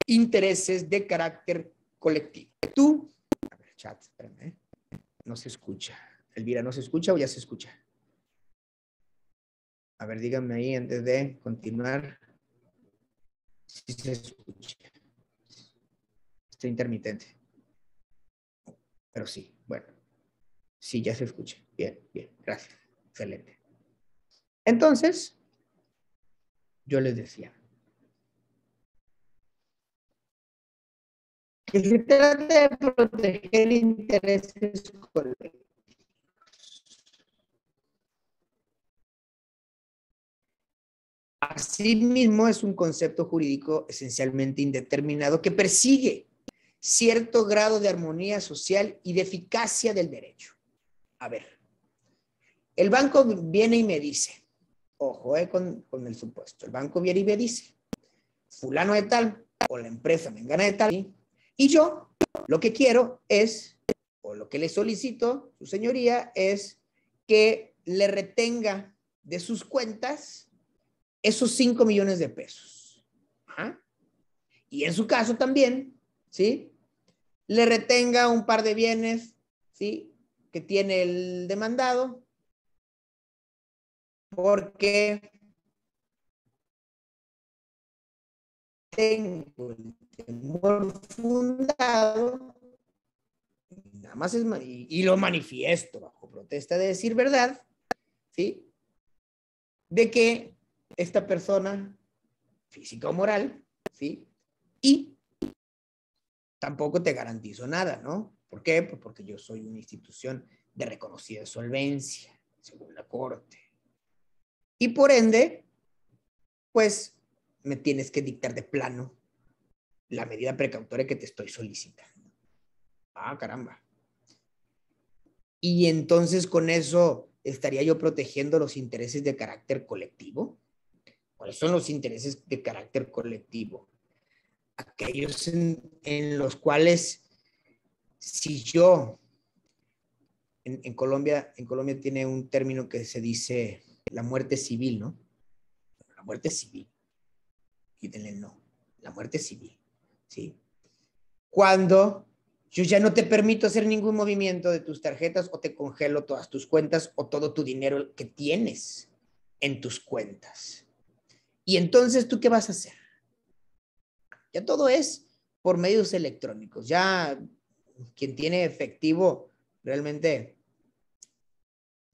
intereses de carácter colectivo. Tú, a ver, chat, espérame, no se escucha. Elvira, ¿no se escucha o ya se escucha? A ver, díganme ahí antes de continuar si se escucha. Está intermitente. Pero sí, bueno. Sí, ya se escucha. Bien, bien. Gracias. Excelente. Entonces, yo les decía que se trata de proteger intereses colectivos. Asimismo, es un concepto jurídico esencialmente indeterminado que persigue cierto grado de armonía social y de eficacia del derecho. A ver, el banco viene y me dice, ojo con el supuesto, el banco viene y me dice, fulano de tal, o la empresa mengana de tal, y yo lo que quiero es, o lo que le solicito, su señoría, es que le retenga de sus cuentas esos 5 millones de pesos. ¿Ah? Y en su caso también, ¿sí? Le retenga un par de bienes, ¿sí? Que tiene el demandado, porque tengo el temor fundado, nada más es, y lo manifiesto bajo protesta de decir verdad, ¿sí? De que esta persona, física o moral, ¿sí? Y tampoco te garantizo nada, ¿no? ¿Por qué? Pues porque yo soy una institución de reconocida solvencia, según la Corte. Y por ende, pues me tienes que dictar de plano la medida precautoria que te estoy solicitando. Ah, caramba. Y entonces con eso estaría yo protegiendo los intereses de carácter colectivo. ¿Cuáles son los intereses de carácter colectivo? Aquellos en los cuales si yo en Colombia tiene un término que se dice la muerte civil, ¿no? La muerte civil. Quítenle el no. La muerte civil, ¿sí? Cuando yo ya no te permito hacer ningún movimiento de tus tarjetas o te congelo todas tus cuentas o todo tu dinero que tienes en tus cuentas. Y entonces, ¿tú qué vas a hacer? Ya todo es por medios electrónicos. Ya quien tiene efectivo realmente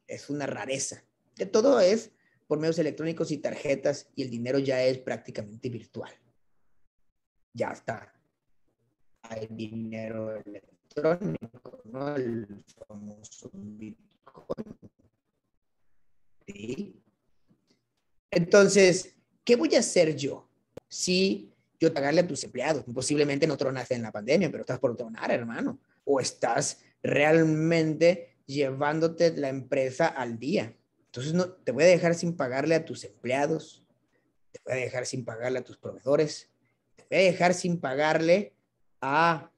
es una rareza. Ya todo es por medios electrónicos y tarjetas y el dinero ya es prácticamente virtual. Ya está. Hay dinero electrónico, ¿no? El famoso Bitcoin. ¿Sí? Entonces, ¿qué voy a hacer yo si yo pagarle a tus empleados? Posiblemente no tronaste en la pandemia, pero estás por tronar, hermano. O estás realmente llevándote la empresa al día. Entonces, no, te voy a dejar sin pagarle a tus empleados, te voy a dejar sin pagarle a tus proveedores, te voy a dejar sin pagarle a,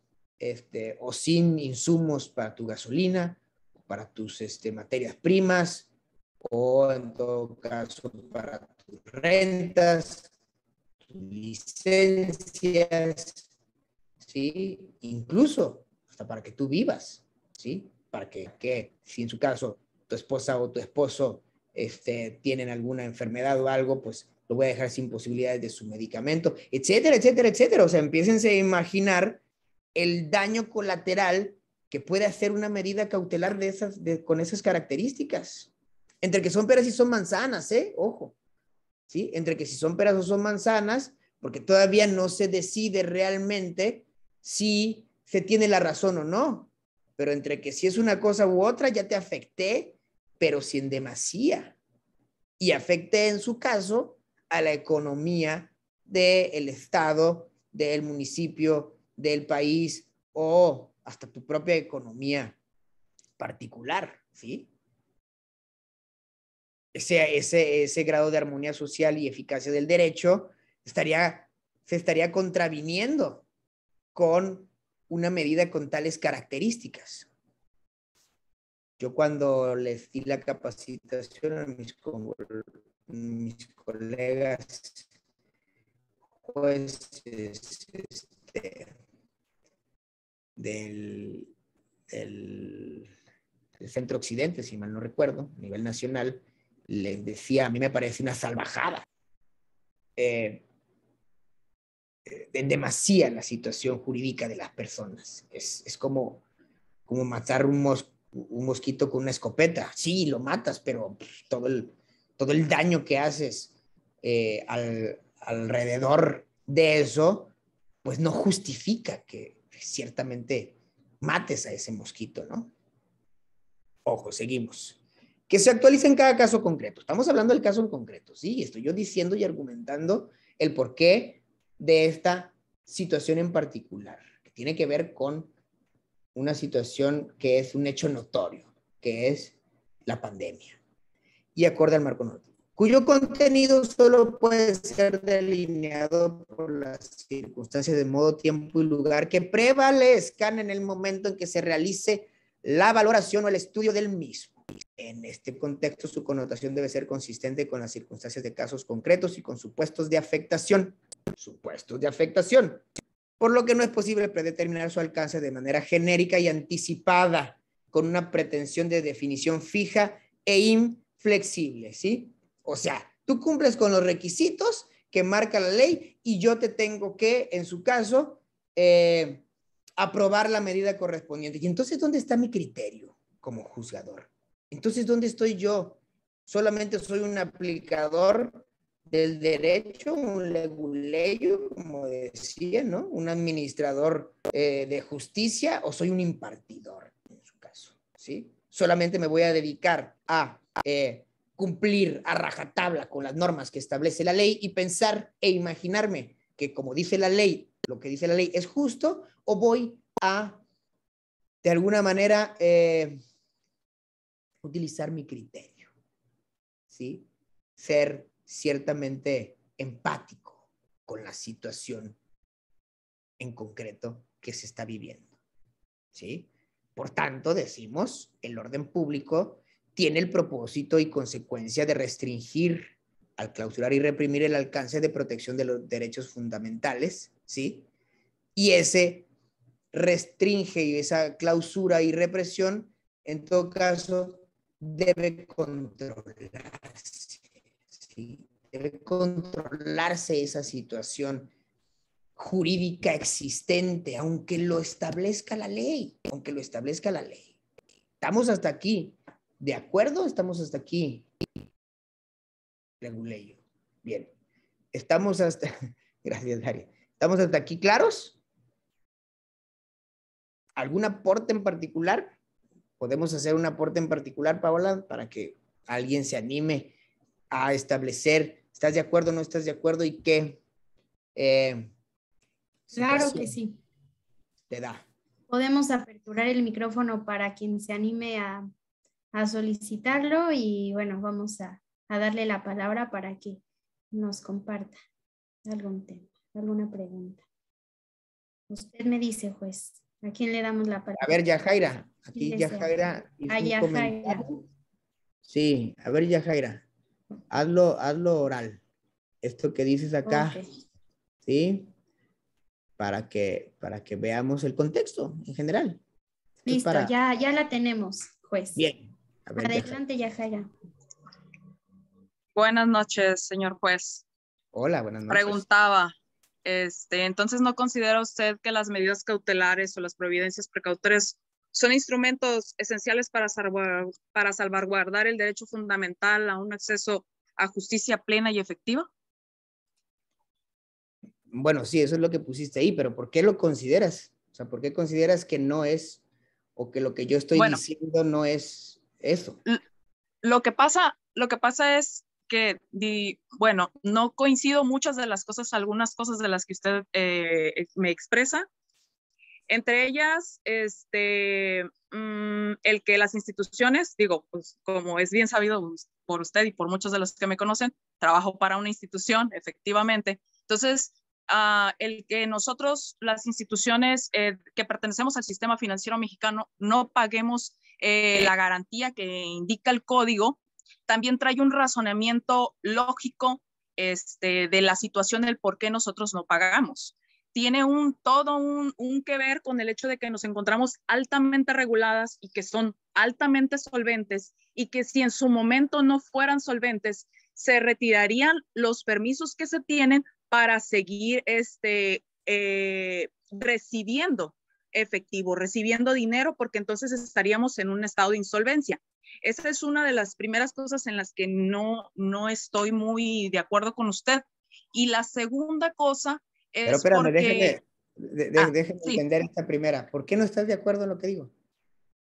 o sin insumos para tu gasolina, para tus materias primas, o en todo caso para tus rentas, tus licencias, ¿sí? Incluso hasta para que tú vivas, ¿sí? Para que si en su caso tu esposa o tu esposo tienen alguna enfermedad o algo, pues lo voy a dejar sin posibilidades de su medicamento, etcétera, etcétera, etcétera. O sea, empiécense a imaginar el daño colateral que puede hacer una medida cautelar con esas características. Entre que son peras y son manzanas, ojo, ¿sí? Entre que si son peras o son manzanas, porque todavía no se decide realmente si se tiene la razón o no. Pero entre que si es una cosa u otra, ya te afecté, pero sin demasía. Y afecté en su caso a la economía del estado, del municipio, del país o hasta tu propia economía particular, ¿sí? Ese grado de armonía social y eficacia del derecho se estaría contraviniendo con una medida con tales características. Yo cuando les di la capacitación a mis colegas jueces del, del Centro Occidente, si mal no recuerdo, a nivel nacional, les decía, a mí me parece una salvajada en demasía la situación jurídica de las personas. Es como matar un mosquito con una escopeta. Sí, lo matas, pero todo el daño que haces alrededor de eso, pues no justifica que ciertamente mates a ese mosquito, ¿no? Ojo, seguimos. Que se actualice en cada caso concreto. Estamos hablando del caso en concreto, ¿sí? Estoy yo diciendo y argumentando el porqué de esta situación en particular, que tiene que ver con una situación que es un hecho notorio, que es la pandemia. Y acorde al marco normativo, cuyo contenido solo puede ser delineado por las circunstancias de modo, tiempo y lugar que prevalezcan en el momento en que se realice la valoración o el estudio del mismo. En este contexto, su connotación debe ser consistente con las circunstancias de casos concretos y con supuestos de afectación. Supuestos de afectación. Por lo que no es posible predeterminar su alcance de manera genérica y anticipada, con una pretensión de definición fija e inflexible, ¿sí? O sea, tú cumples con los requisitos que marca la ley y yo te tengo que, en su caso, aprobar la medida correspondiente. Y entonces, ¿dónde está mi criterio como juzgador? Entonces, ¿dónde estoy yo? Solamente soy un aplicador del derecho, un leguleyo, como decía, ¿no? Un administrador de justicia, o soy un impartidor, en su caso, ¿sí? Solamente me voy a dedicar a cumplir a rajatabla con las normas que establece la ley y pensar e imaginarme que, como dice la ley, lo que dice la ley es justo, o voy a, de alguna manera, utilizar mi criterio, ¿sí? Ser ciertamente empático con la situación en concreto que se está viviendo, ¿sí? Por tanto, decimos, el orden público tiene el propósito y consecuencia de restringir, al clausurar y reprimir el alcance de protección de los derechos fundamentales, ¿sí? Y ese restringe y esa clausura y represión, en todo caso, debe controlarse, ¿sí? Debe controlarse esa situación jurídica existente, aunque lo establezca la ley, aunque lo establezca la ley. ¿Estamos hasta aquí de acuerdo? ¿Estamos hasta aquí? Reguleyo. Bien. Estamos hasta... Gracias, Daria. ¿Estamos hasta aquí claros? ¿Algún aporte en particular? ¿Podemos hacer un aporte en particular, Paola, para que alguien se anime a establecer, ¿estás de acuerdo o no estás de acuerdo? ¿Y qué Claro que sí. te da? Podemos aperturar el micrófono para quien se anime a solicitarlo y bueno, vamos a darle la palabra para que nos comparta algún tema, alguna pregunta. Usted me dice, juez, ¿a quién le damos la palabra? A ver, Yajaira, aquí Yajaira hizo un comentario. Sí, a ver, Yajaira, hazlo oral. Esto que dices acá, okay. ¿Sí? Para que veamos el contexto en general. Listo, para... ya la tenemos, juez. Bien. A ver, adelante, Yajaira. Buenas noches, señor juez. Hola, buenas noches. Preguntaba, entonces, ¿no considera usted que las medidas cautelares o las providencias precautorias son instrumentos esenciales para salvaguardar el derecho fundamental a un acceso a justicia plena y efectiva? Bueno, sí, eso es lo que pusiste ahí, pero ¿por qué lo consideras? O sea, ¿por qué consideras que no es, o que lo que yo estoy diciendo no es eso? Lo que pasa es que, bueno, no coincido muchas de las cosas, algunas cosas de las que usted me expresa. Entre ellas, el que las instituciones, digo, pues como es bien sabido por usted y por muchos de los que me conocen, trabajo para una institución, efectivamente. Entonces, el que nosotros, las instituciones que pertenecemos al sistema financiero mexicano, no paguemos la garantía que indica el código, también trae un razonamiento lógico de la situación del por qué nosotros no pagamos. Tiene todo un que ver con el hecho de que nos encontramos altamente reguladas y que son altamente solventes, y que si en su momento no fueran solventes, se retirarían los permisos que se tienen para seguir recibiendo efectivo, recibiendo dinero, porque entonces estaríamos en un estado de insolvencia. Esa es una de las primeras cosas en las que no estoy muy de acuerdo con usted. Y la segunda cosa es Pero espérame, porque... déjeme sí, entender esta primera. ¿Por qué no estás de acuerdo en lo que digo?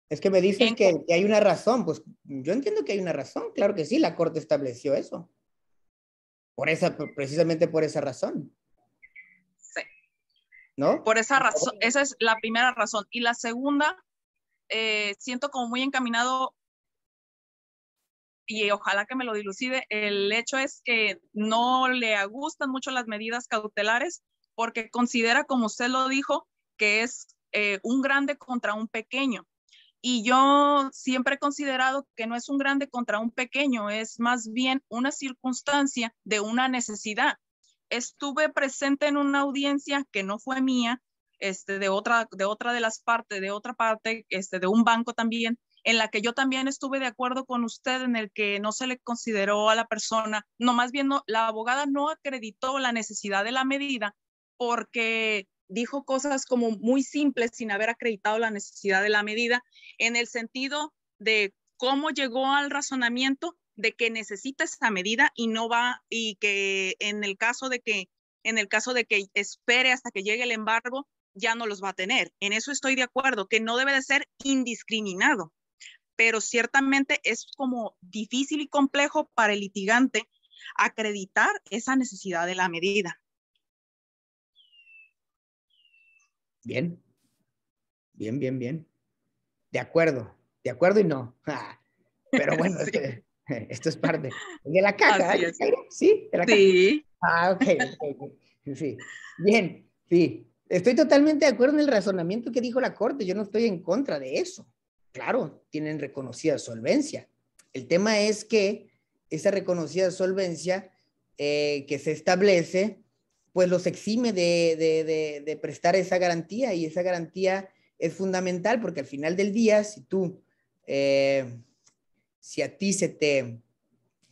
Es que me dices en, que hay una razón. Pues yo entiendo que hay una razón. Claro que sí, la Corte estableció eso. Precisamente por esa razón, sí, ¿no? por esa razón, esa es la primera razón. Y la segunda, siento como muy encaminado, y ojalá que me lo dilucide, el hecho es que no le gustan mucho las medidas cautelares porque considera, como usted lo dijo, que es un grande contra un pequeño. Y yo siempre he considerado que no es un grande contra un pequeño, es más bien una circunstancia de una necesidad. Estuve presente en una audiencia que no fue mía, de otra de las partes, de otra parte, de un banco también, en la que yo también estuve de acuerdo con usted en el que no se le consideró a la persona, no, más bien no, la abogada no acreditó la necesidad de la medida porque dijo cosas como muy simples sin haber acreditado la necesidad de la medida, en el sentido de cómo llegó al razonamiento de que necesita esa medida y no va, y que en el caso de que espere hasta que llegue el embargo, ya no los va a tener. En eso estoy de acuerdo, que no debe de ser indiscriminado, pero ciertamente es como difícil y complejo para el litigante acreditar esa necesidad de la medida. Bien, bien, bien, bien. De acuerdo y no. Pero bueno, Sí, esto es parte de la caja, así ¿eh? es. Sí, de la caja. Sí, Ok, ok. Sí. Bien, sí. Estoy totalmente de acuerdo en el razonamiento que dijo la Corte. Yo no estoy en contra de eso. Claro, tienen reconocida solvencia. El tema es que esa reconocida solvencia que se establece, pues los exime de prestar esa garantía, y esa garantía es fundamental porque al final del día, si a ti se te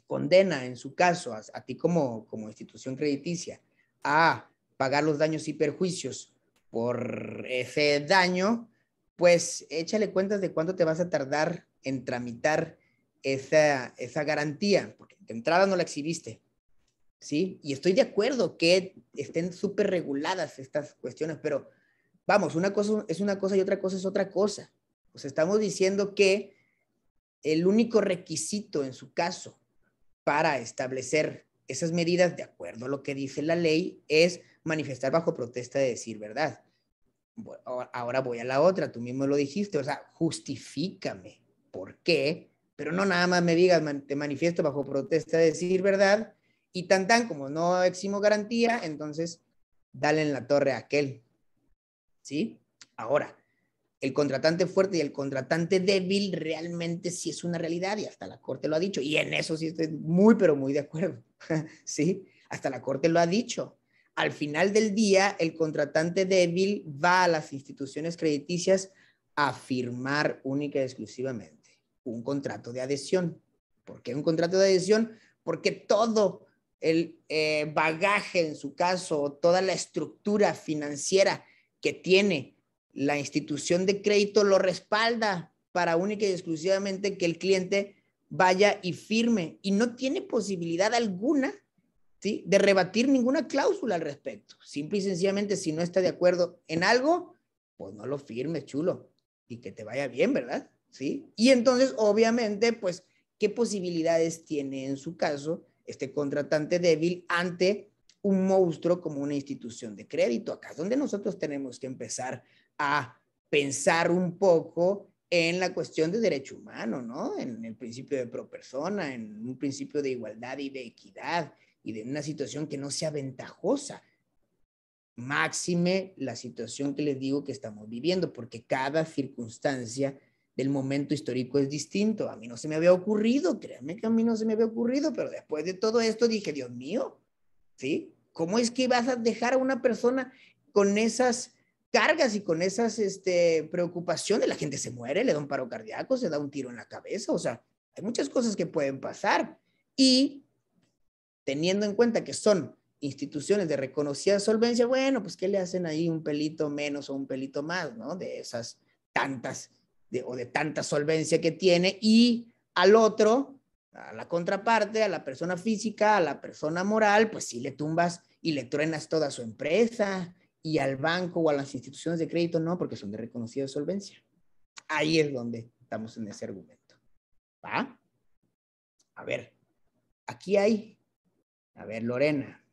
condena, en su caso, a ti como institución crediticia, a pagar los daños y perjuicios por ese daño, pues échale cuentas de cuánto te vas a tardar en tramitar esa garantía, porque de entrada no la exhibiste, ¿sí? Y estoy de acuerdo que estén súper reguladas estas cuestiones, pero vamos, una cosa es una cosa y otra cosa es otra cosa. Pues estamos diciendo que el único requisito en su caso para establecer esas medidas de acuerdo a lo que dice la ley es manifestar bajo protesta de decir verdad. Bueno, ahora voy a la otra, tú mismo lo dijiste, o sea, justifícame por qué, pero no nada más me digas, te manifiesto bajo protesta de decir verdad, y tan como no eximo garantía, entonces dale en la torre a aquel, ¿sí? Ahora, el contratante fuerte y el contratante débil realmente sí es una realidad, y hasta la Corte lo ha dicho, y en eso sí estoy muy, pero muy de acuerdo, ¿sí? Hasta la Corte lo ha dicho. Al final del día, el contratante débil va a las instituciones crediticias a firmar única y exclusivamente un contrato de adhesión. ¿Por qué un contrato de adhesión? Porque todo el bagaje, en su caso, toda la estructura financiera que tiene la institución de crédito lo respalda para única y exclusivamente que el cliente vaya y firme, y no tiene posibilidad alguna, ¿sí?, de rebatir ninguna cláusula al respecto. Simple y sencillamente, si no está de acuerdo en algo, pues no lo firmes, chulo, y que te vaya bien, ¿verdad? ¿Sí? Y entonces, obviamente, pues, ¿qué posibilidades tiene en su caso este contratante débil ante un monstruo como una institución de crédito? Acá es donde nosotros tenemos que empezar a pensar un poco en la cuestión de derecho humano, ¿no? En el principio de pro persona, en un principio de igualdad y de equidad, y de una situación que no sea ventajosa. Máxime la situación que les digo que estamos viviendo, porque cada circunstancia del momento histórico es distinto. A mí no se me había ocurrido, créanme que a mí no se me había ocurrido, pero después de todo esto dije, Dios mío, ¿sí? ¿Cómo es que vas a dejar a una persona con esas cargas y con esas preocupaciones? La gente se muere, le da un paro cardíaco, se da un tiro en la cabeza, o sea, hay muchas cosas que pueden pasar. Y teniendo en cuenta que son instituciones de reconocida solvencia, bueno, pues ¿qué le hacen ahí un pelito menos o un pelito más, ¿no? De esas tantas, o de tanta solvencia que tiene, y al otro, a la contraparte, a la persona física, a la persona moral, pues sí le tumbas y le truenas toda su empresa, y al banco o a las instituciones de crédito no, porque son de reconocida solvencia. Ahí es donde estamos en ese argumento. ¿Va? A ver, aquí hay, a ver, Lorena.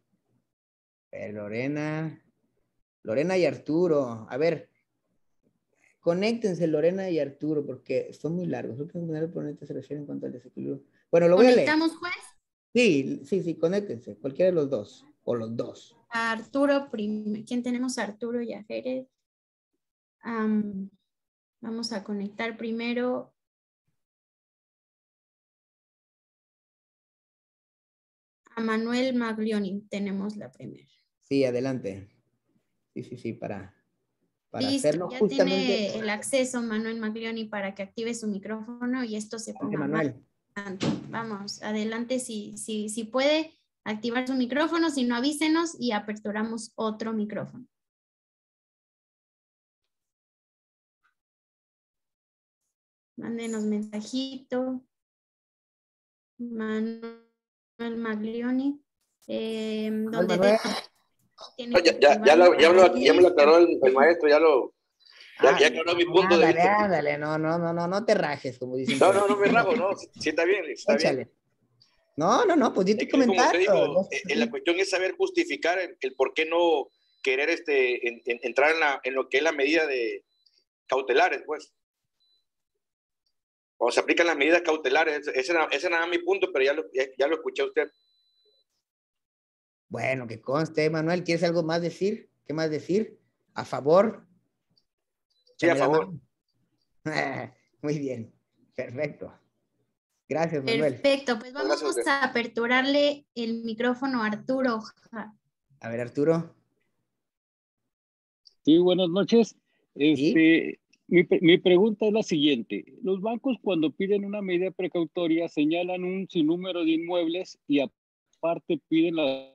A ver, Lorena y Arturo. A ver, conéctense Lorena y Arturo, porque son muy largos. Creo que el ponente se refiere en cuanto al desequilibrio. Bueno, lo voy a leer. ¿Conectamos, juez? Sí, conéctense, cualquiera de los dos, o los dos. A Arturo, ¿quién tenemos? Arturo y a Jerez. Vamos a conectar primero. A Manuel Maglioni tenemos la primera. Sí, adelante. Sí, para Listo, hacerlo ya justamente. tiene el acceso Manuel Maglioni para que active su micrófono y esto se ponga Manuel. más. Vamos, adelante si puede activar su micrófono, si no avísenos y aperturamos otro micrófono. Mándenos mensajito. Manuel Maglioni. ¿Dónde Manuel. Ya me lo aclaró el maestro, ya aclaró mi punto de vista. Ándale, no te rajes, como dicen. No me rajo, no, sí está bien, está bien. No, pues di tu comentario. Como te digo, la cuestión es saber justificar el por qué no querer entrar en lo que es la medida de cautelares, pues. O se aplican las medidas cautelares, ese era mi punto, pero ya lo escuché a usted. Bueno, que conste, Manuel, ¿quieres algo más decir? ¿Qué más decir? ¿A favor? Sí, a favor. Muy bien, perfecto. Gracias, Manuel. Perfecto, pues vamos a aperturarle el micrófono a Arturo. A ver, Arturo. Sí, buenas noches. ¿Sí? Mi pregunta es la siguiente. Los bancos cuando piden una medida precautoria señalan un sinnúmero de inmuebles y aparte piden las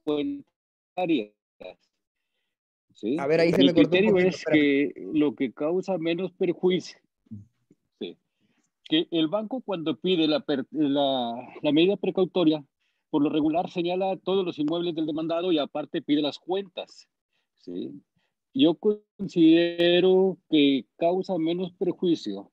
cuentas. ¿Sí? A ver, ahí se me cortó un poquito. Mi criterio es que lo que causa menos perjuicio, ¿sí? Que el banco cuando pide la medida precautoria, por lo regular señala todos los inmuebles del demandado y aparte pide las cuentas, ¿sí? Yo considero que causa menos perjuicio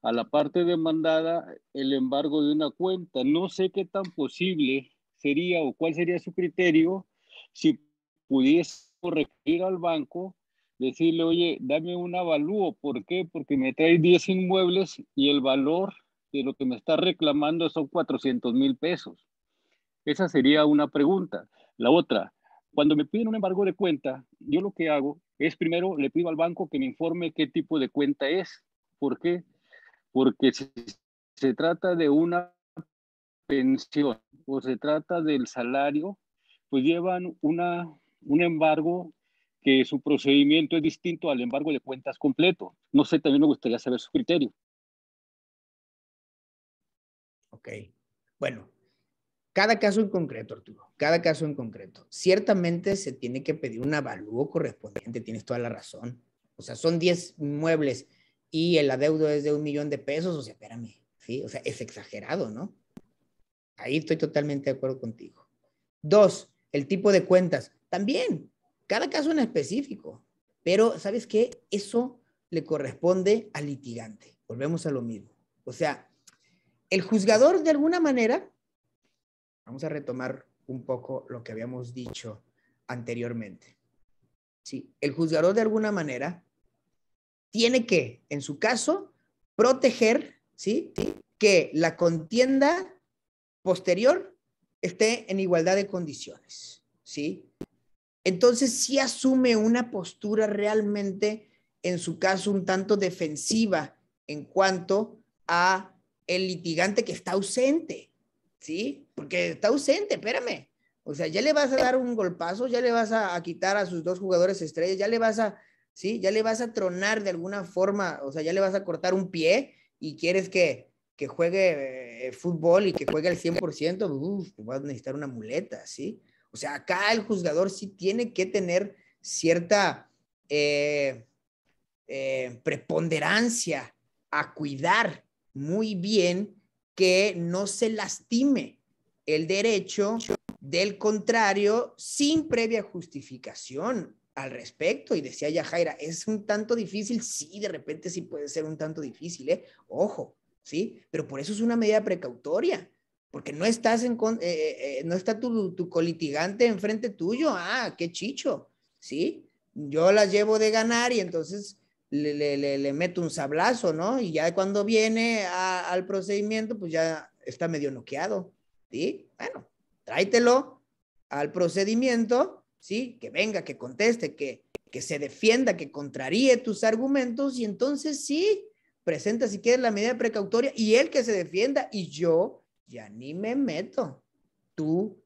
a la parte demandada el embargo de una cuenta. No sé qué tan posible sería o cuál sería su criterio si pudiese requerir al banco, decirle, oye, dame un avalúo. ¿Por qué? Porque me traes 10 inmuebles y el valor de lo que me está reclamando son 400,000 pesos. Esa sería una pregunta. La otra, cuando me piden un embargo de cuenta, yo lo que hago es primero le pido al banco que me informe qué tipo de cuenta es. ¿Por qué? Porque si se trata de una pensión o se trata del salario, pues llevan un embargo que su procedimiento es distinto al embargo de cuentas completo. No sé, también me gustaría saber su criterio. Ok, bueno. Cada caso en concreto, Arturo, cada caso en concreto. Ciertamente se tiene que pedir un avalúo correspondiente, tienes toda la razón. O sea, son 10 inmuebles y el adeudo es de 1,000,000 de pesos, o sea, espérame, ¿sí? O sea, es exagerado, ¿no? Ahí estoy totalmente de acuerdo contigo. 2, el tipo de cuentas. También, cada caso en específico. Pero, ¿sabes qué? Eso le corresponde al litigante. Volvemos a lo mismo. O sea, el juzgador de alguna manera... Vamos a retomar un poco lo que habíamos dicho anteriormente. Sí, el juzgador de alguna manera tiene que, en su caso, proteger, ¿sí? Que la contienda posterior esté en igualdad de condiciones, ¿sí? Entonces, sí asume una postura realmente, en su caso, un tanto defensiva en cuanto a el litigante que está ausente, ¿sí? Porque está ausente, espérame. O sea, ya le vas a dar un golpazo, ya le vas a quitar a sus 2 jugadores estrellas, ya le vas a, ¿sí? Ya le vas a tronar de alguna forma, o sea, ya le vas a cortar un pie y quieres que juegue fútbol y que juegue al 100%, te vas a necesitar una muleta, ¿sí? O sea, acá el juzgador sí tiene que tener cierta preponderancia a cuidar muy bien que no se lastime el derecho del contrario sin previa justificación al respecto. Y decía Yajaira, ¿es un tanto difícil? Sí, de repente sí puede ser un tanto difícil, ojo, ¿sí? Pero por eso es una medida precautoria, porque no estás no está tu colitigante enfrente tuyo. Ah, qué chicho, ¿sí? Yo las llevo de ganar y entonces le meto un sablazo, ¿no? Y ya cuando viene al procedimiento, pues ya está medio noqueado, ¿sí? Bueno, tráetelo al procedimiento, ¿sí? Que venga, que conteste, que se defienda, que contraríe tus argumentos y entonces sí, presenta si quieres la medida precautoria y él que se defienda y yo ya ni me meto. Tú,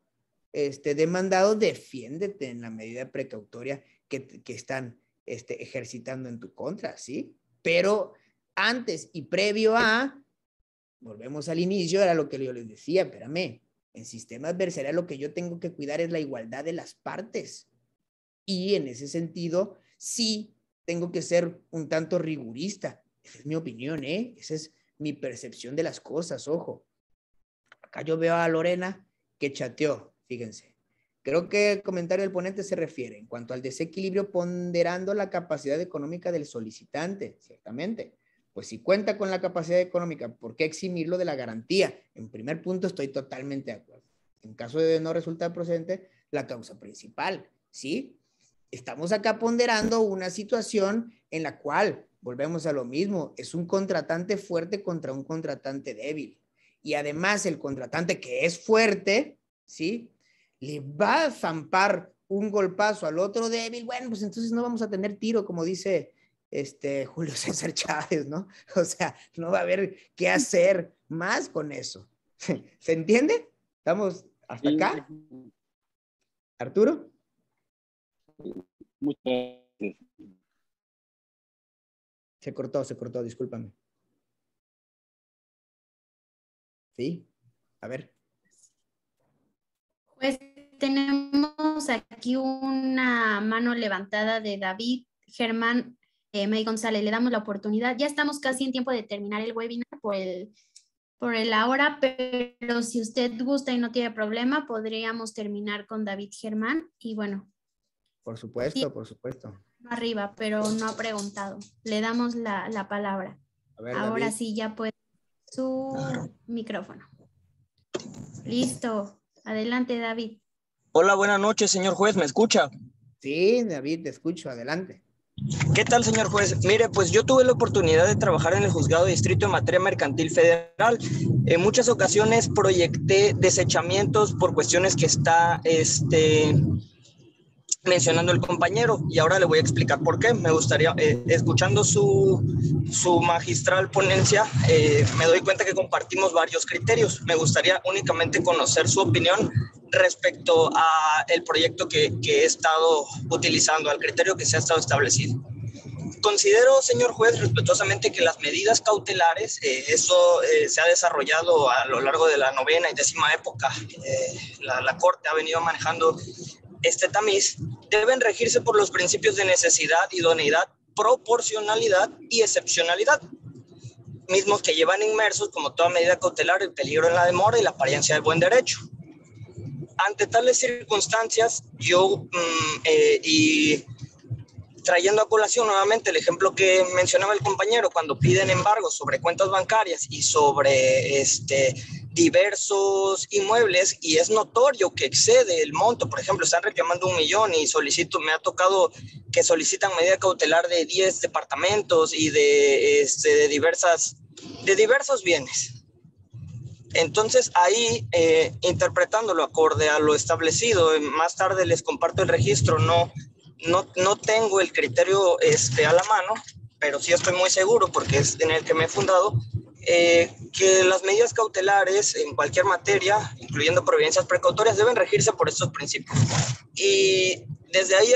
demandado, defiéndete en la medida precautoria que están ejercitando en tu contra, ¿sí? Pero antes y previo a, volvemos al inicio, era lo que yo les decía, espérame, en sistema adversarial lo que yo tengo que cuidar es la igualdad de las partes. Y en ese sentido, sí tengo que ser un tanto rigurista. Esa es mi opinión, Esa es mi percepción de las cosas, ojo. Acá yo veo a Lorena que chateó, fíjense. Creo que el comentario del ponente se refiere en cuanto al desequilibrio ponderando la capacidad económica del solicitante, ciertamente. Pues si cuenta con la capacidad económica, ¿por qué eximirlo de la garantía? En primer punto estoy totalmente de acuerdo. En caso de no resultar procedente, la causa principal, ¿sí? Estamos acá ponderando una situación en la cual, volvemos a lo mismo, es un contratante fuerte contra un contratante débil. Y además el contratante que es fuerte, ¿sí? Le va a zampar un golpazo al otro débil. Bueno, pues entonces no vamos a tener tiro, como dice Julio César Chávez, ¿no? O sea, no va a haber qué hacer más con eso. ¿Se entiende? ¿Estamos hasta acá? ¿Arturo? Muchas gracias. Se cortó, discúlpame. ¿Sí? A ver. Pues tenemos aquí una mano levantada de David Germán May González. Le damos la oportunidad. Ya estamos casi en tiempo de terminar el webinar por la hora, pero si usted gusta y no tiene problema, podríamos terminar con David Germán. Y bueno. Por supuesto, por supuesto. Arriba, pero no ha preguntado. Le damos la palabra. A ver, ahora David. sí ya puede su micrófono. Listo. Adelante, David. Hola, buenas noches, señor juez. ¿Me escucha? Sí, David, te escucho. Adelante. ¿Qué tal, señor juez? Mire, pues yo tuve la oportunidad de trabajar en el Juzgado de Distrito en materia mercantil federal. En muchas ocasiones proyecté desechamientos por cuestiones que está mencionando el compañero, y ahora le voy a explicar por qué. Me gustaría, escuchando su magistral ponencia, me doy cuenta que compartimos varios criterios. Me gustaría únicamente conocer su opinión respecto a el proyecto que he estado utilizando, al criterio que se ha estado establecido. Considero, señor juez, respetuosamente que las medidas cautelares, se ha desarrollado a lo largo de la 9ª y 10ª época. La Corte ha venido manejando este tamiz, deben regirse por los principios de necesidad, idoneidad, proporcionalidad y excepcionalidad, mismos que llevan inmersos, como toda medida cautelar, el peligro en la demora y la apariencia del buen derecho. Ante tales circunstancias, yo, y trayendo a colación nuevamente el ejemplo que mencionaba el compañero, cuando piden embargos sobre cuentas bancarias y sobre diversos inmuebles, y es notorio que excede el monto, por ejemplo, están reclamando 1 millón y me ha tocado que solicitan medida cautelar de 10 departamentos y de diversos bienes. Entonces ahí, interpretándolo acorde a lo establecido, más tarde les comparto el registro, no tengo el criterio a la mano, pero sí estoy muy seguro, porque es en el que me he fundado, que las medidas cautelares en cualquier materia, incluyendo providencias precautorias, deben regirse por estos principios. Y desde ahí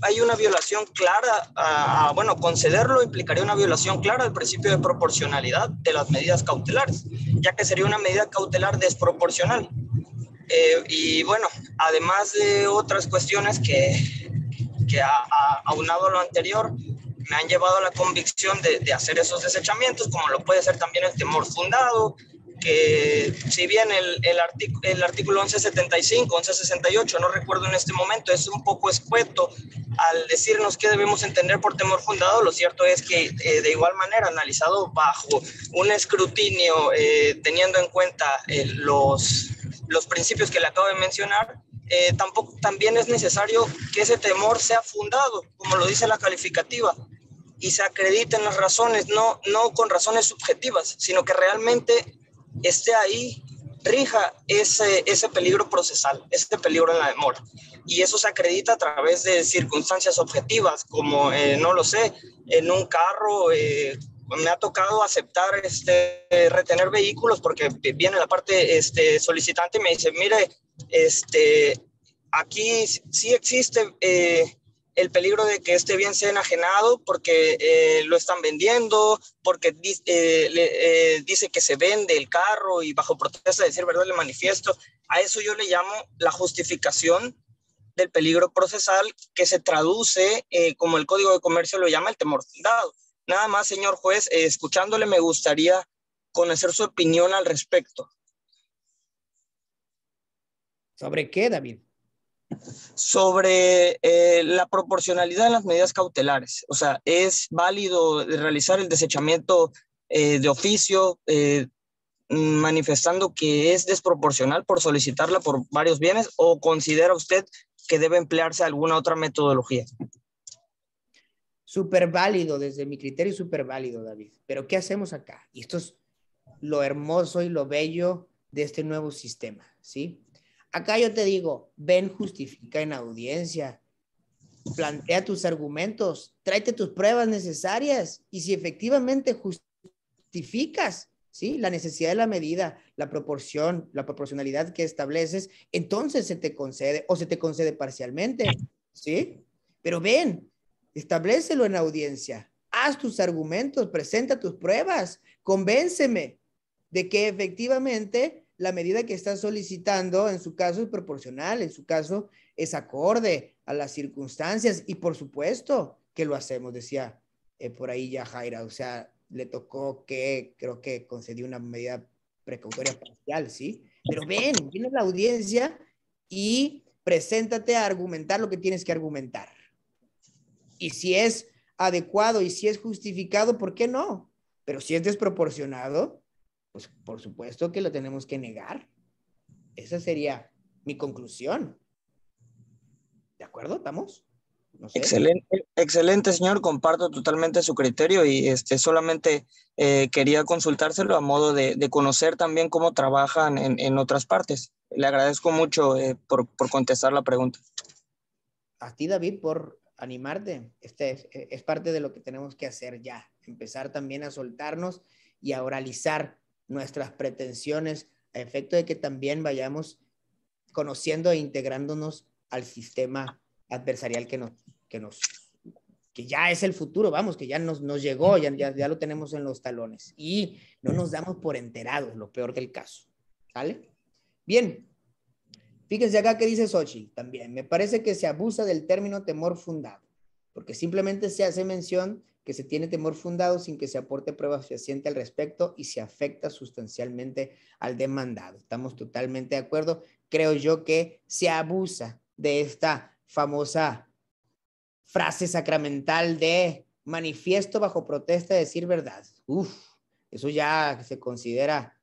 hay una violación clara, concederlo implicaría una violación clara del principio de proporcionalidad de las medidas cautelares, ya que sería una medida cautelar desproporcional. Y bueno, además de otras cuestiones que aunado a lo anterior, me han llevado a la convicción de hacer esos desechamientos, como lo puede ser también el temor fundado, que si bien el artículo 1175, 1168, no recuerdo en este momento, es un poco escueto al decirnos qué debemos entender por temor fundado, lo cierto es que de igual manera, analizado bajo un escrutinio, teniendo en cuenta los principios que le acabo de mencionar, también es necesario que ese temor sea fundado, como lo dice la calificativa, y se acrediten las razones, no con razones subjetivas, sino que realmente esté ahí, rija ese peligro procesal, ese peligro en la demora. Y eso se acredita a través de circunstancias objetivas, como, no lo sé, en un carro me ha tocado aceptar retener vehículos porque viene la parte solicitante y me dice, mire, aquí sí existe el peligro de que este bien sea enajenado porque lo están vendiendo, porque dice que se vende el carro y bajo protesta de decir verdad le manifiesto. A eso yo le llamo la justificación del peligro procesal, que se traduce, como el Código de Comercio lo llama, el temor fundado. Nada más, señor juez, escuchándole me gustaría conocer su opinión al respecto. ¿Sobre qué, David? Sobre la proporcionalidad en las medidas cautelares. O sea, ¿es válido realizar el desechamiento de oficio manifestando que es desproporcional por solicitarla por varios bienes, o considera usted que debe emplearse alguna otra metodología? Súper válido, desde mi criterio, súper válido, David. Pero ¿qué hacemos acá? Y esto es lo hermoso y lo bello de este nuevo sistema, ¿sí? Acá yo te digo, ven, justifica en audiencia, plantea tus argumentos, tráete tus pruebas necesarias, y si efectivamente justificas, ¿sí?, la necesidad de la medida, la proporción, la proporcionalidad que estableces, entonces se te concede, o se te concede parcialmente, ¿sí? Pero ven, establécelo en audiencia, haz tus argumentos, presenta tus pruebas, convénceme de que efectivamente la medida que estás solicitando en su caso es proporcional, en su caso es acorde a las circunstancias, y por supuesto que lo hacemos, decía por ahí ya Jaira, o sea, le tocó que creo que concedió una medida precautoria parcial, ¿sí? Pero ven a la audiencia y preséntate a argumentar lo que tienes que argumentar. Y si es adecuado y si es justificado, ¿por qué no? Pero si es desproporcionado, pues por supuesto que lo tenemos que negar. Esa sería mi conclusión. ¿De acuerdo? ¿Estamos? No sé. Excelente, señor. Comparto totalmente su criterio y solamente quería consultárselo a modo de conocer también cómo trabajan en otras partes. Le agradezco mucho por contestar la pregunta. A ti, David, por animarte. Es parte de lo que tenemos que hacer ya. Empezar también a soltarnos y a oralizar nuestras pretensiones a efecto de que también vayamos conociendo e integrándonos al sistema adversarial que ya es el futuro, vamos, que ya nos llegó, ya lo tenemos en los talones, y no nos damos por enterados, lo peor del caso. ¿Sale? Bien, fíjense acá que dice Xochitl también. Me parece que se abusa del término temor fundado, porque simplemente se hace mención que se tiene temor fundado sin que se aporte prueba fehaciente al respecto y se afecta sustancialmente al demandado. Estamos totalmente de acuerdo. Creo yo que se abusa de esta famosa frase sacramental de manifiesto bajo protesta de decir verdad. Uf, eso ya se considera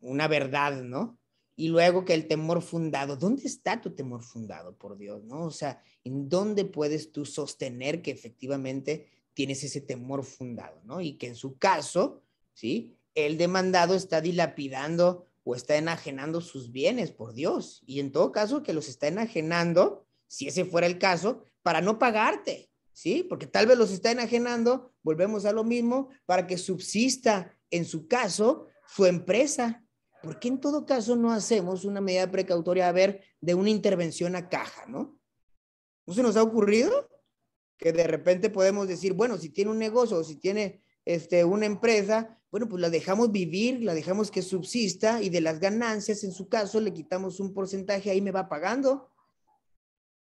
una verdad, ¿no? Y luego que el temor fundado, ¿dónde está tu temor fundado, por Dios, no? O sea, ¿en dónde puedes tú sostener que efectivamente tienes ese temor fundado, ¿no? Y que en su caso, ¿sí?, el demandado está dilapidando o está enajenando sus bienes, por Dios. Y en todo caso que los está enajenando, si ese fuera el caso, para no pagarte, ¿sí? Porque tal vez los está enajenando, volvemos a lo mismo, para que subsista en su caso su empresa. ¿Por qué en todo caso no hacemos una medida precautoria, a ver, de una intervención a caja, ¿no? ¿No se nos ha ocurrido? Que de repente podemos decir, bueno, si tiene un negocio o si tiene una empresa, Bueno, pues la dejamos vivir, la dejamos que subsista y de las ganancias, en su caso, le quitamos un porcentaje, ahí me va pagando.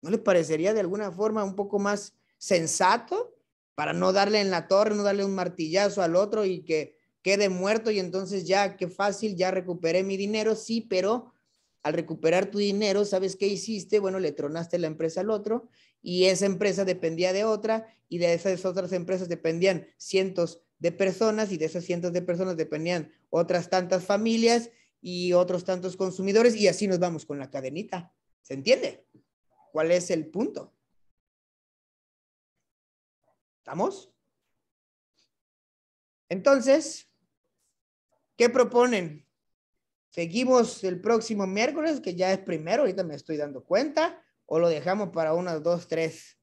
¿No les parecería de alguna forma un poco más sensato para no darle en la torre, no darle un martillazo al otro y que quede muerto y entonces ya, qué fácil, ya recuperé mi dinero? Sí, pero al recuperar tu dinero, ¿sabes qué hiciste? Bueno, le tronaste la empresa al otro y esa empresa dependía de otra y de esas otras empresas dependían cientos de personas y de esas cientos de personas dependían otras tantas familias y otros tantos consumidores y así nos vamos con la cadenita. ¿Se entiende? ¿Cuál es el punto? ¿Estamos? Entonces, ¿qué proponen? ¿Seguimos el próximo miércoles, que ya es primero, ahorita me estoy dando cuenta, o lo dejamos para unas 2, 3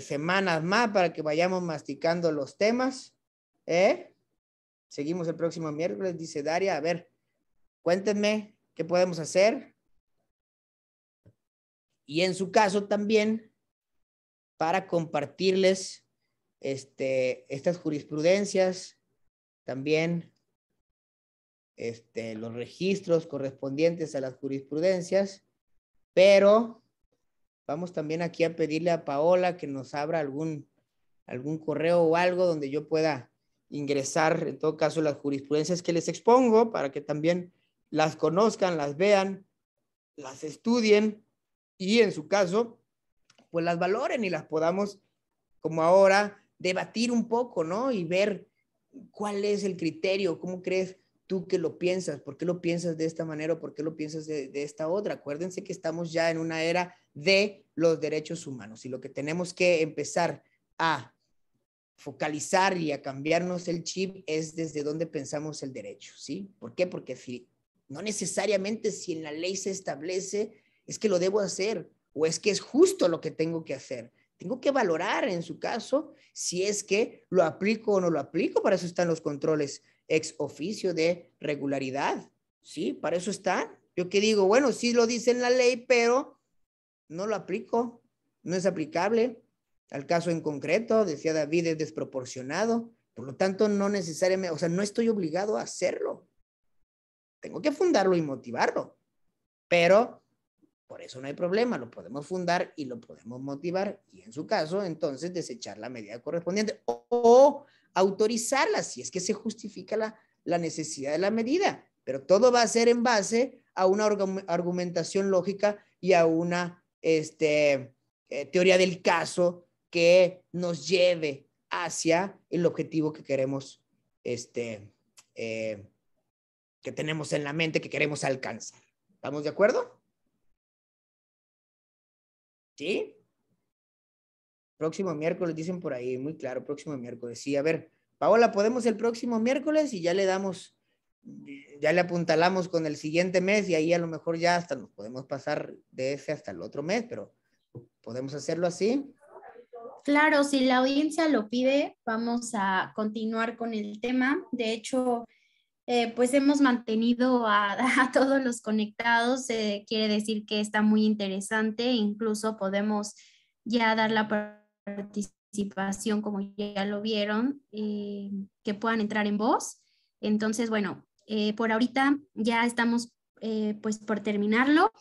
semanas más para que vayamos masticando los temas? Seguimos el próximo miércoles, dice Daria. A ver, cuéntenme qué podemos hacer. Y en su caso también, para compartirles estas jurisprudencias, también los registros correspondientes a las jurisprudencias, pero vamos también aquí a pedirle a Paola que nos abra algún correo o algo donde yo pueda ingresar, en todo caso, las jurisprudencias que les expongo para que también las conozcan, las vean, las estudien y en su caso, pues las valoren y las podamos, como ahora, debatir un poco, ¿no? Y ver cuál es el criterio, cómo crees tú que lo piensas, por qué lo piensas de esta manera o por qué lo piensas de esta otra. Acuérdense que estamos ya en una era de los derechos humanos y lo que tenemos que empezar a focalizar y a cambiarnos el chip es desde dónde pensamos el derecho, ¿sí? ¿Por qué? Porque si, no necesariamente si en la ley se establece es que lo debo hacer o es que es justo lo que tengo que hacer. Tengo que valorar en su caso si es que lo aplico o no lo aplico. Para eso están los controles ex oficio de regularidad, ¿sí? Para eso están. Yo que digo, bueno, sí lo dice en la ley, pero no lo aplico, no es aplicable. Al caso en concreto, decía David, es desproporcionado. Por lo tanto, no necesariamente, o sea, no estoy obligado a hacerlo. Tengo que fundarlo y motivarlo. Pero por eso no hay problema, lo podemos fundar y lo podemos motivar y en su caso, entonces, desechar la medida correspondiente o autorizarla si es que se justifica la necesidad de la medida. Pero todo va a ser en base a una argumentación lógica y a una teoría del caso que nos lleve hacia el objetivo que queremos, que tenemos en la mente, que queremos alcanzar. ¿Estamos de acuerdo? ¿Sí? Próximo miércoles, dicen por ahí, muy claro, próximo miércoles. Sí, a ver, Paola, ¿podemos el próximo miércoles? Y ya le damos, ya le apuntalamos con el siguiente mes y ahí a lo mejor ya hasta nos podemos pasar de ese hasta el otro mes, pero ¿podemos hacerlo así? Claro, si la audiencia lo pide, vamos a continuar con el tema. De hecho, pues hemos mantenido a todos los conectados, quiere decir que está muy interesante, incluso podemos ya dar la participación, como ya lo vieron, que puedan entrar en voz. Entonces, bueno, por ahorita ya estamos pues por terminarlo.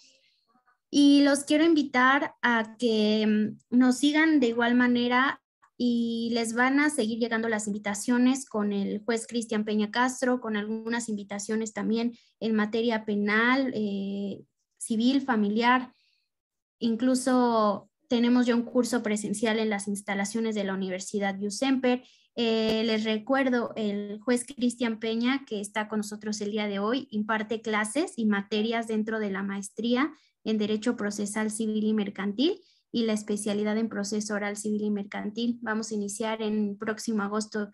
Y los quiero invitar a que nos sigan de igual manera y les van a seguir llegando las invitaciones con el juez Cristian Peña Castro, con algunas invitaciones también en materia penal, civil, familiar. Incluso tenemos ya un curso presencial en las instalaciones de la Universidad USEMPER. Les recuerdo, el juez Cristian Peña, que está con nosotros el día de hoy, imparte clases y materias dentro de la maestría en Derecho Procesal Civil y Mercantil y la especialidad en Proceso Oral Civil y Mercantil. Vamos a iniciar en próximo agosto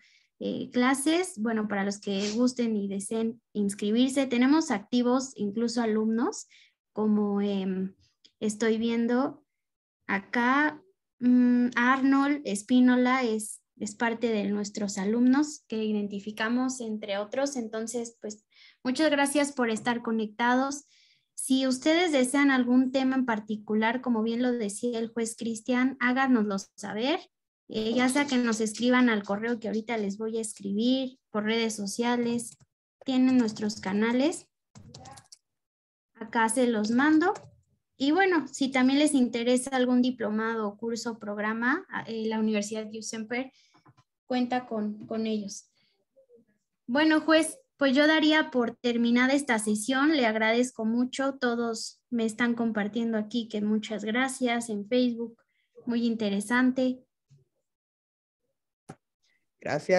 clases. Bueno, para los que gusten y deseen inscribirse, tenemos activos incluso alumnos, como estoy viendo acá, Arnold Espínola es parte de nuestros alumnos que identificamos, entre otros. Entonces, pues, muchas gracias por estar conectados. Si ustedes desean algún tema en particular, como bien lo decía el juez Cristian, háganoslo saber. ya sea que nos escriban al correo que ahorita les voy a escribir, por redes sociales, tienen nuestros canales. Acá se los mando. Y bueno, si también les interesa algún diplomado, curso, programa, la Universidad Youth Semper cuenta con ellos. Bueno, juez, pues yo daría por terminada esta sesión. Le agradezco mucho. Todos me están compartiendo aquí que muchas gracias en Facebook. Muy interesante. Gracias.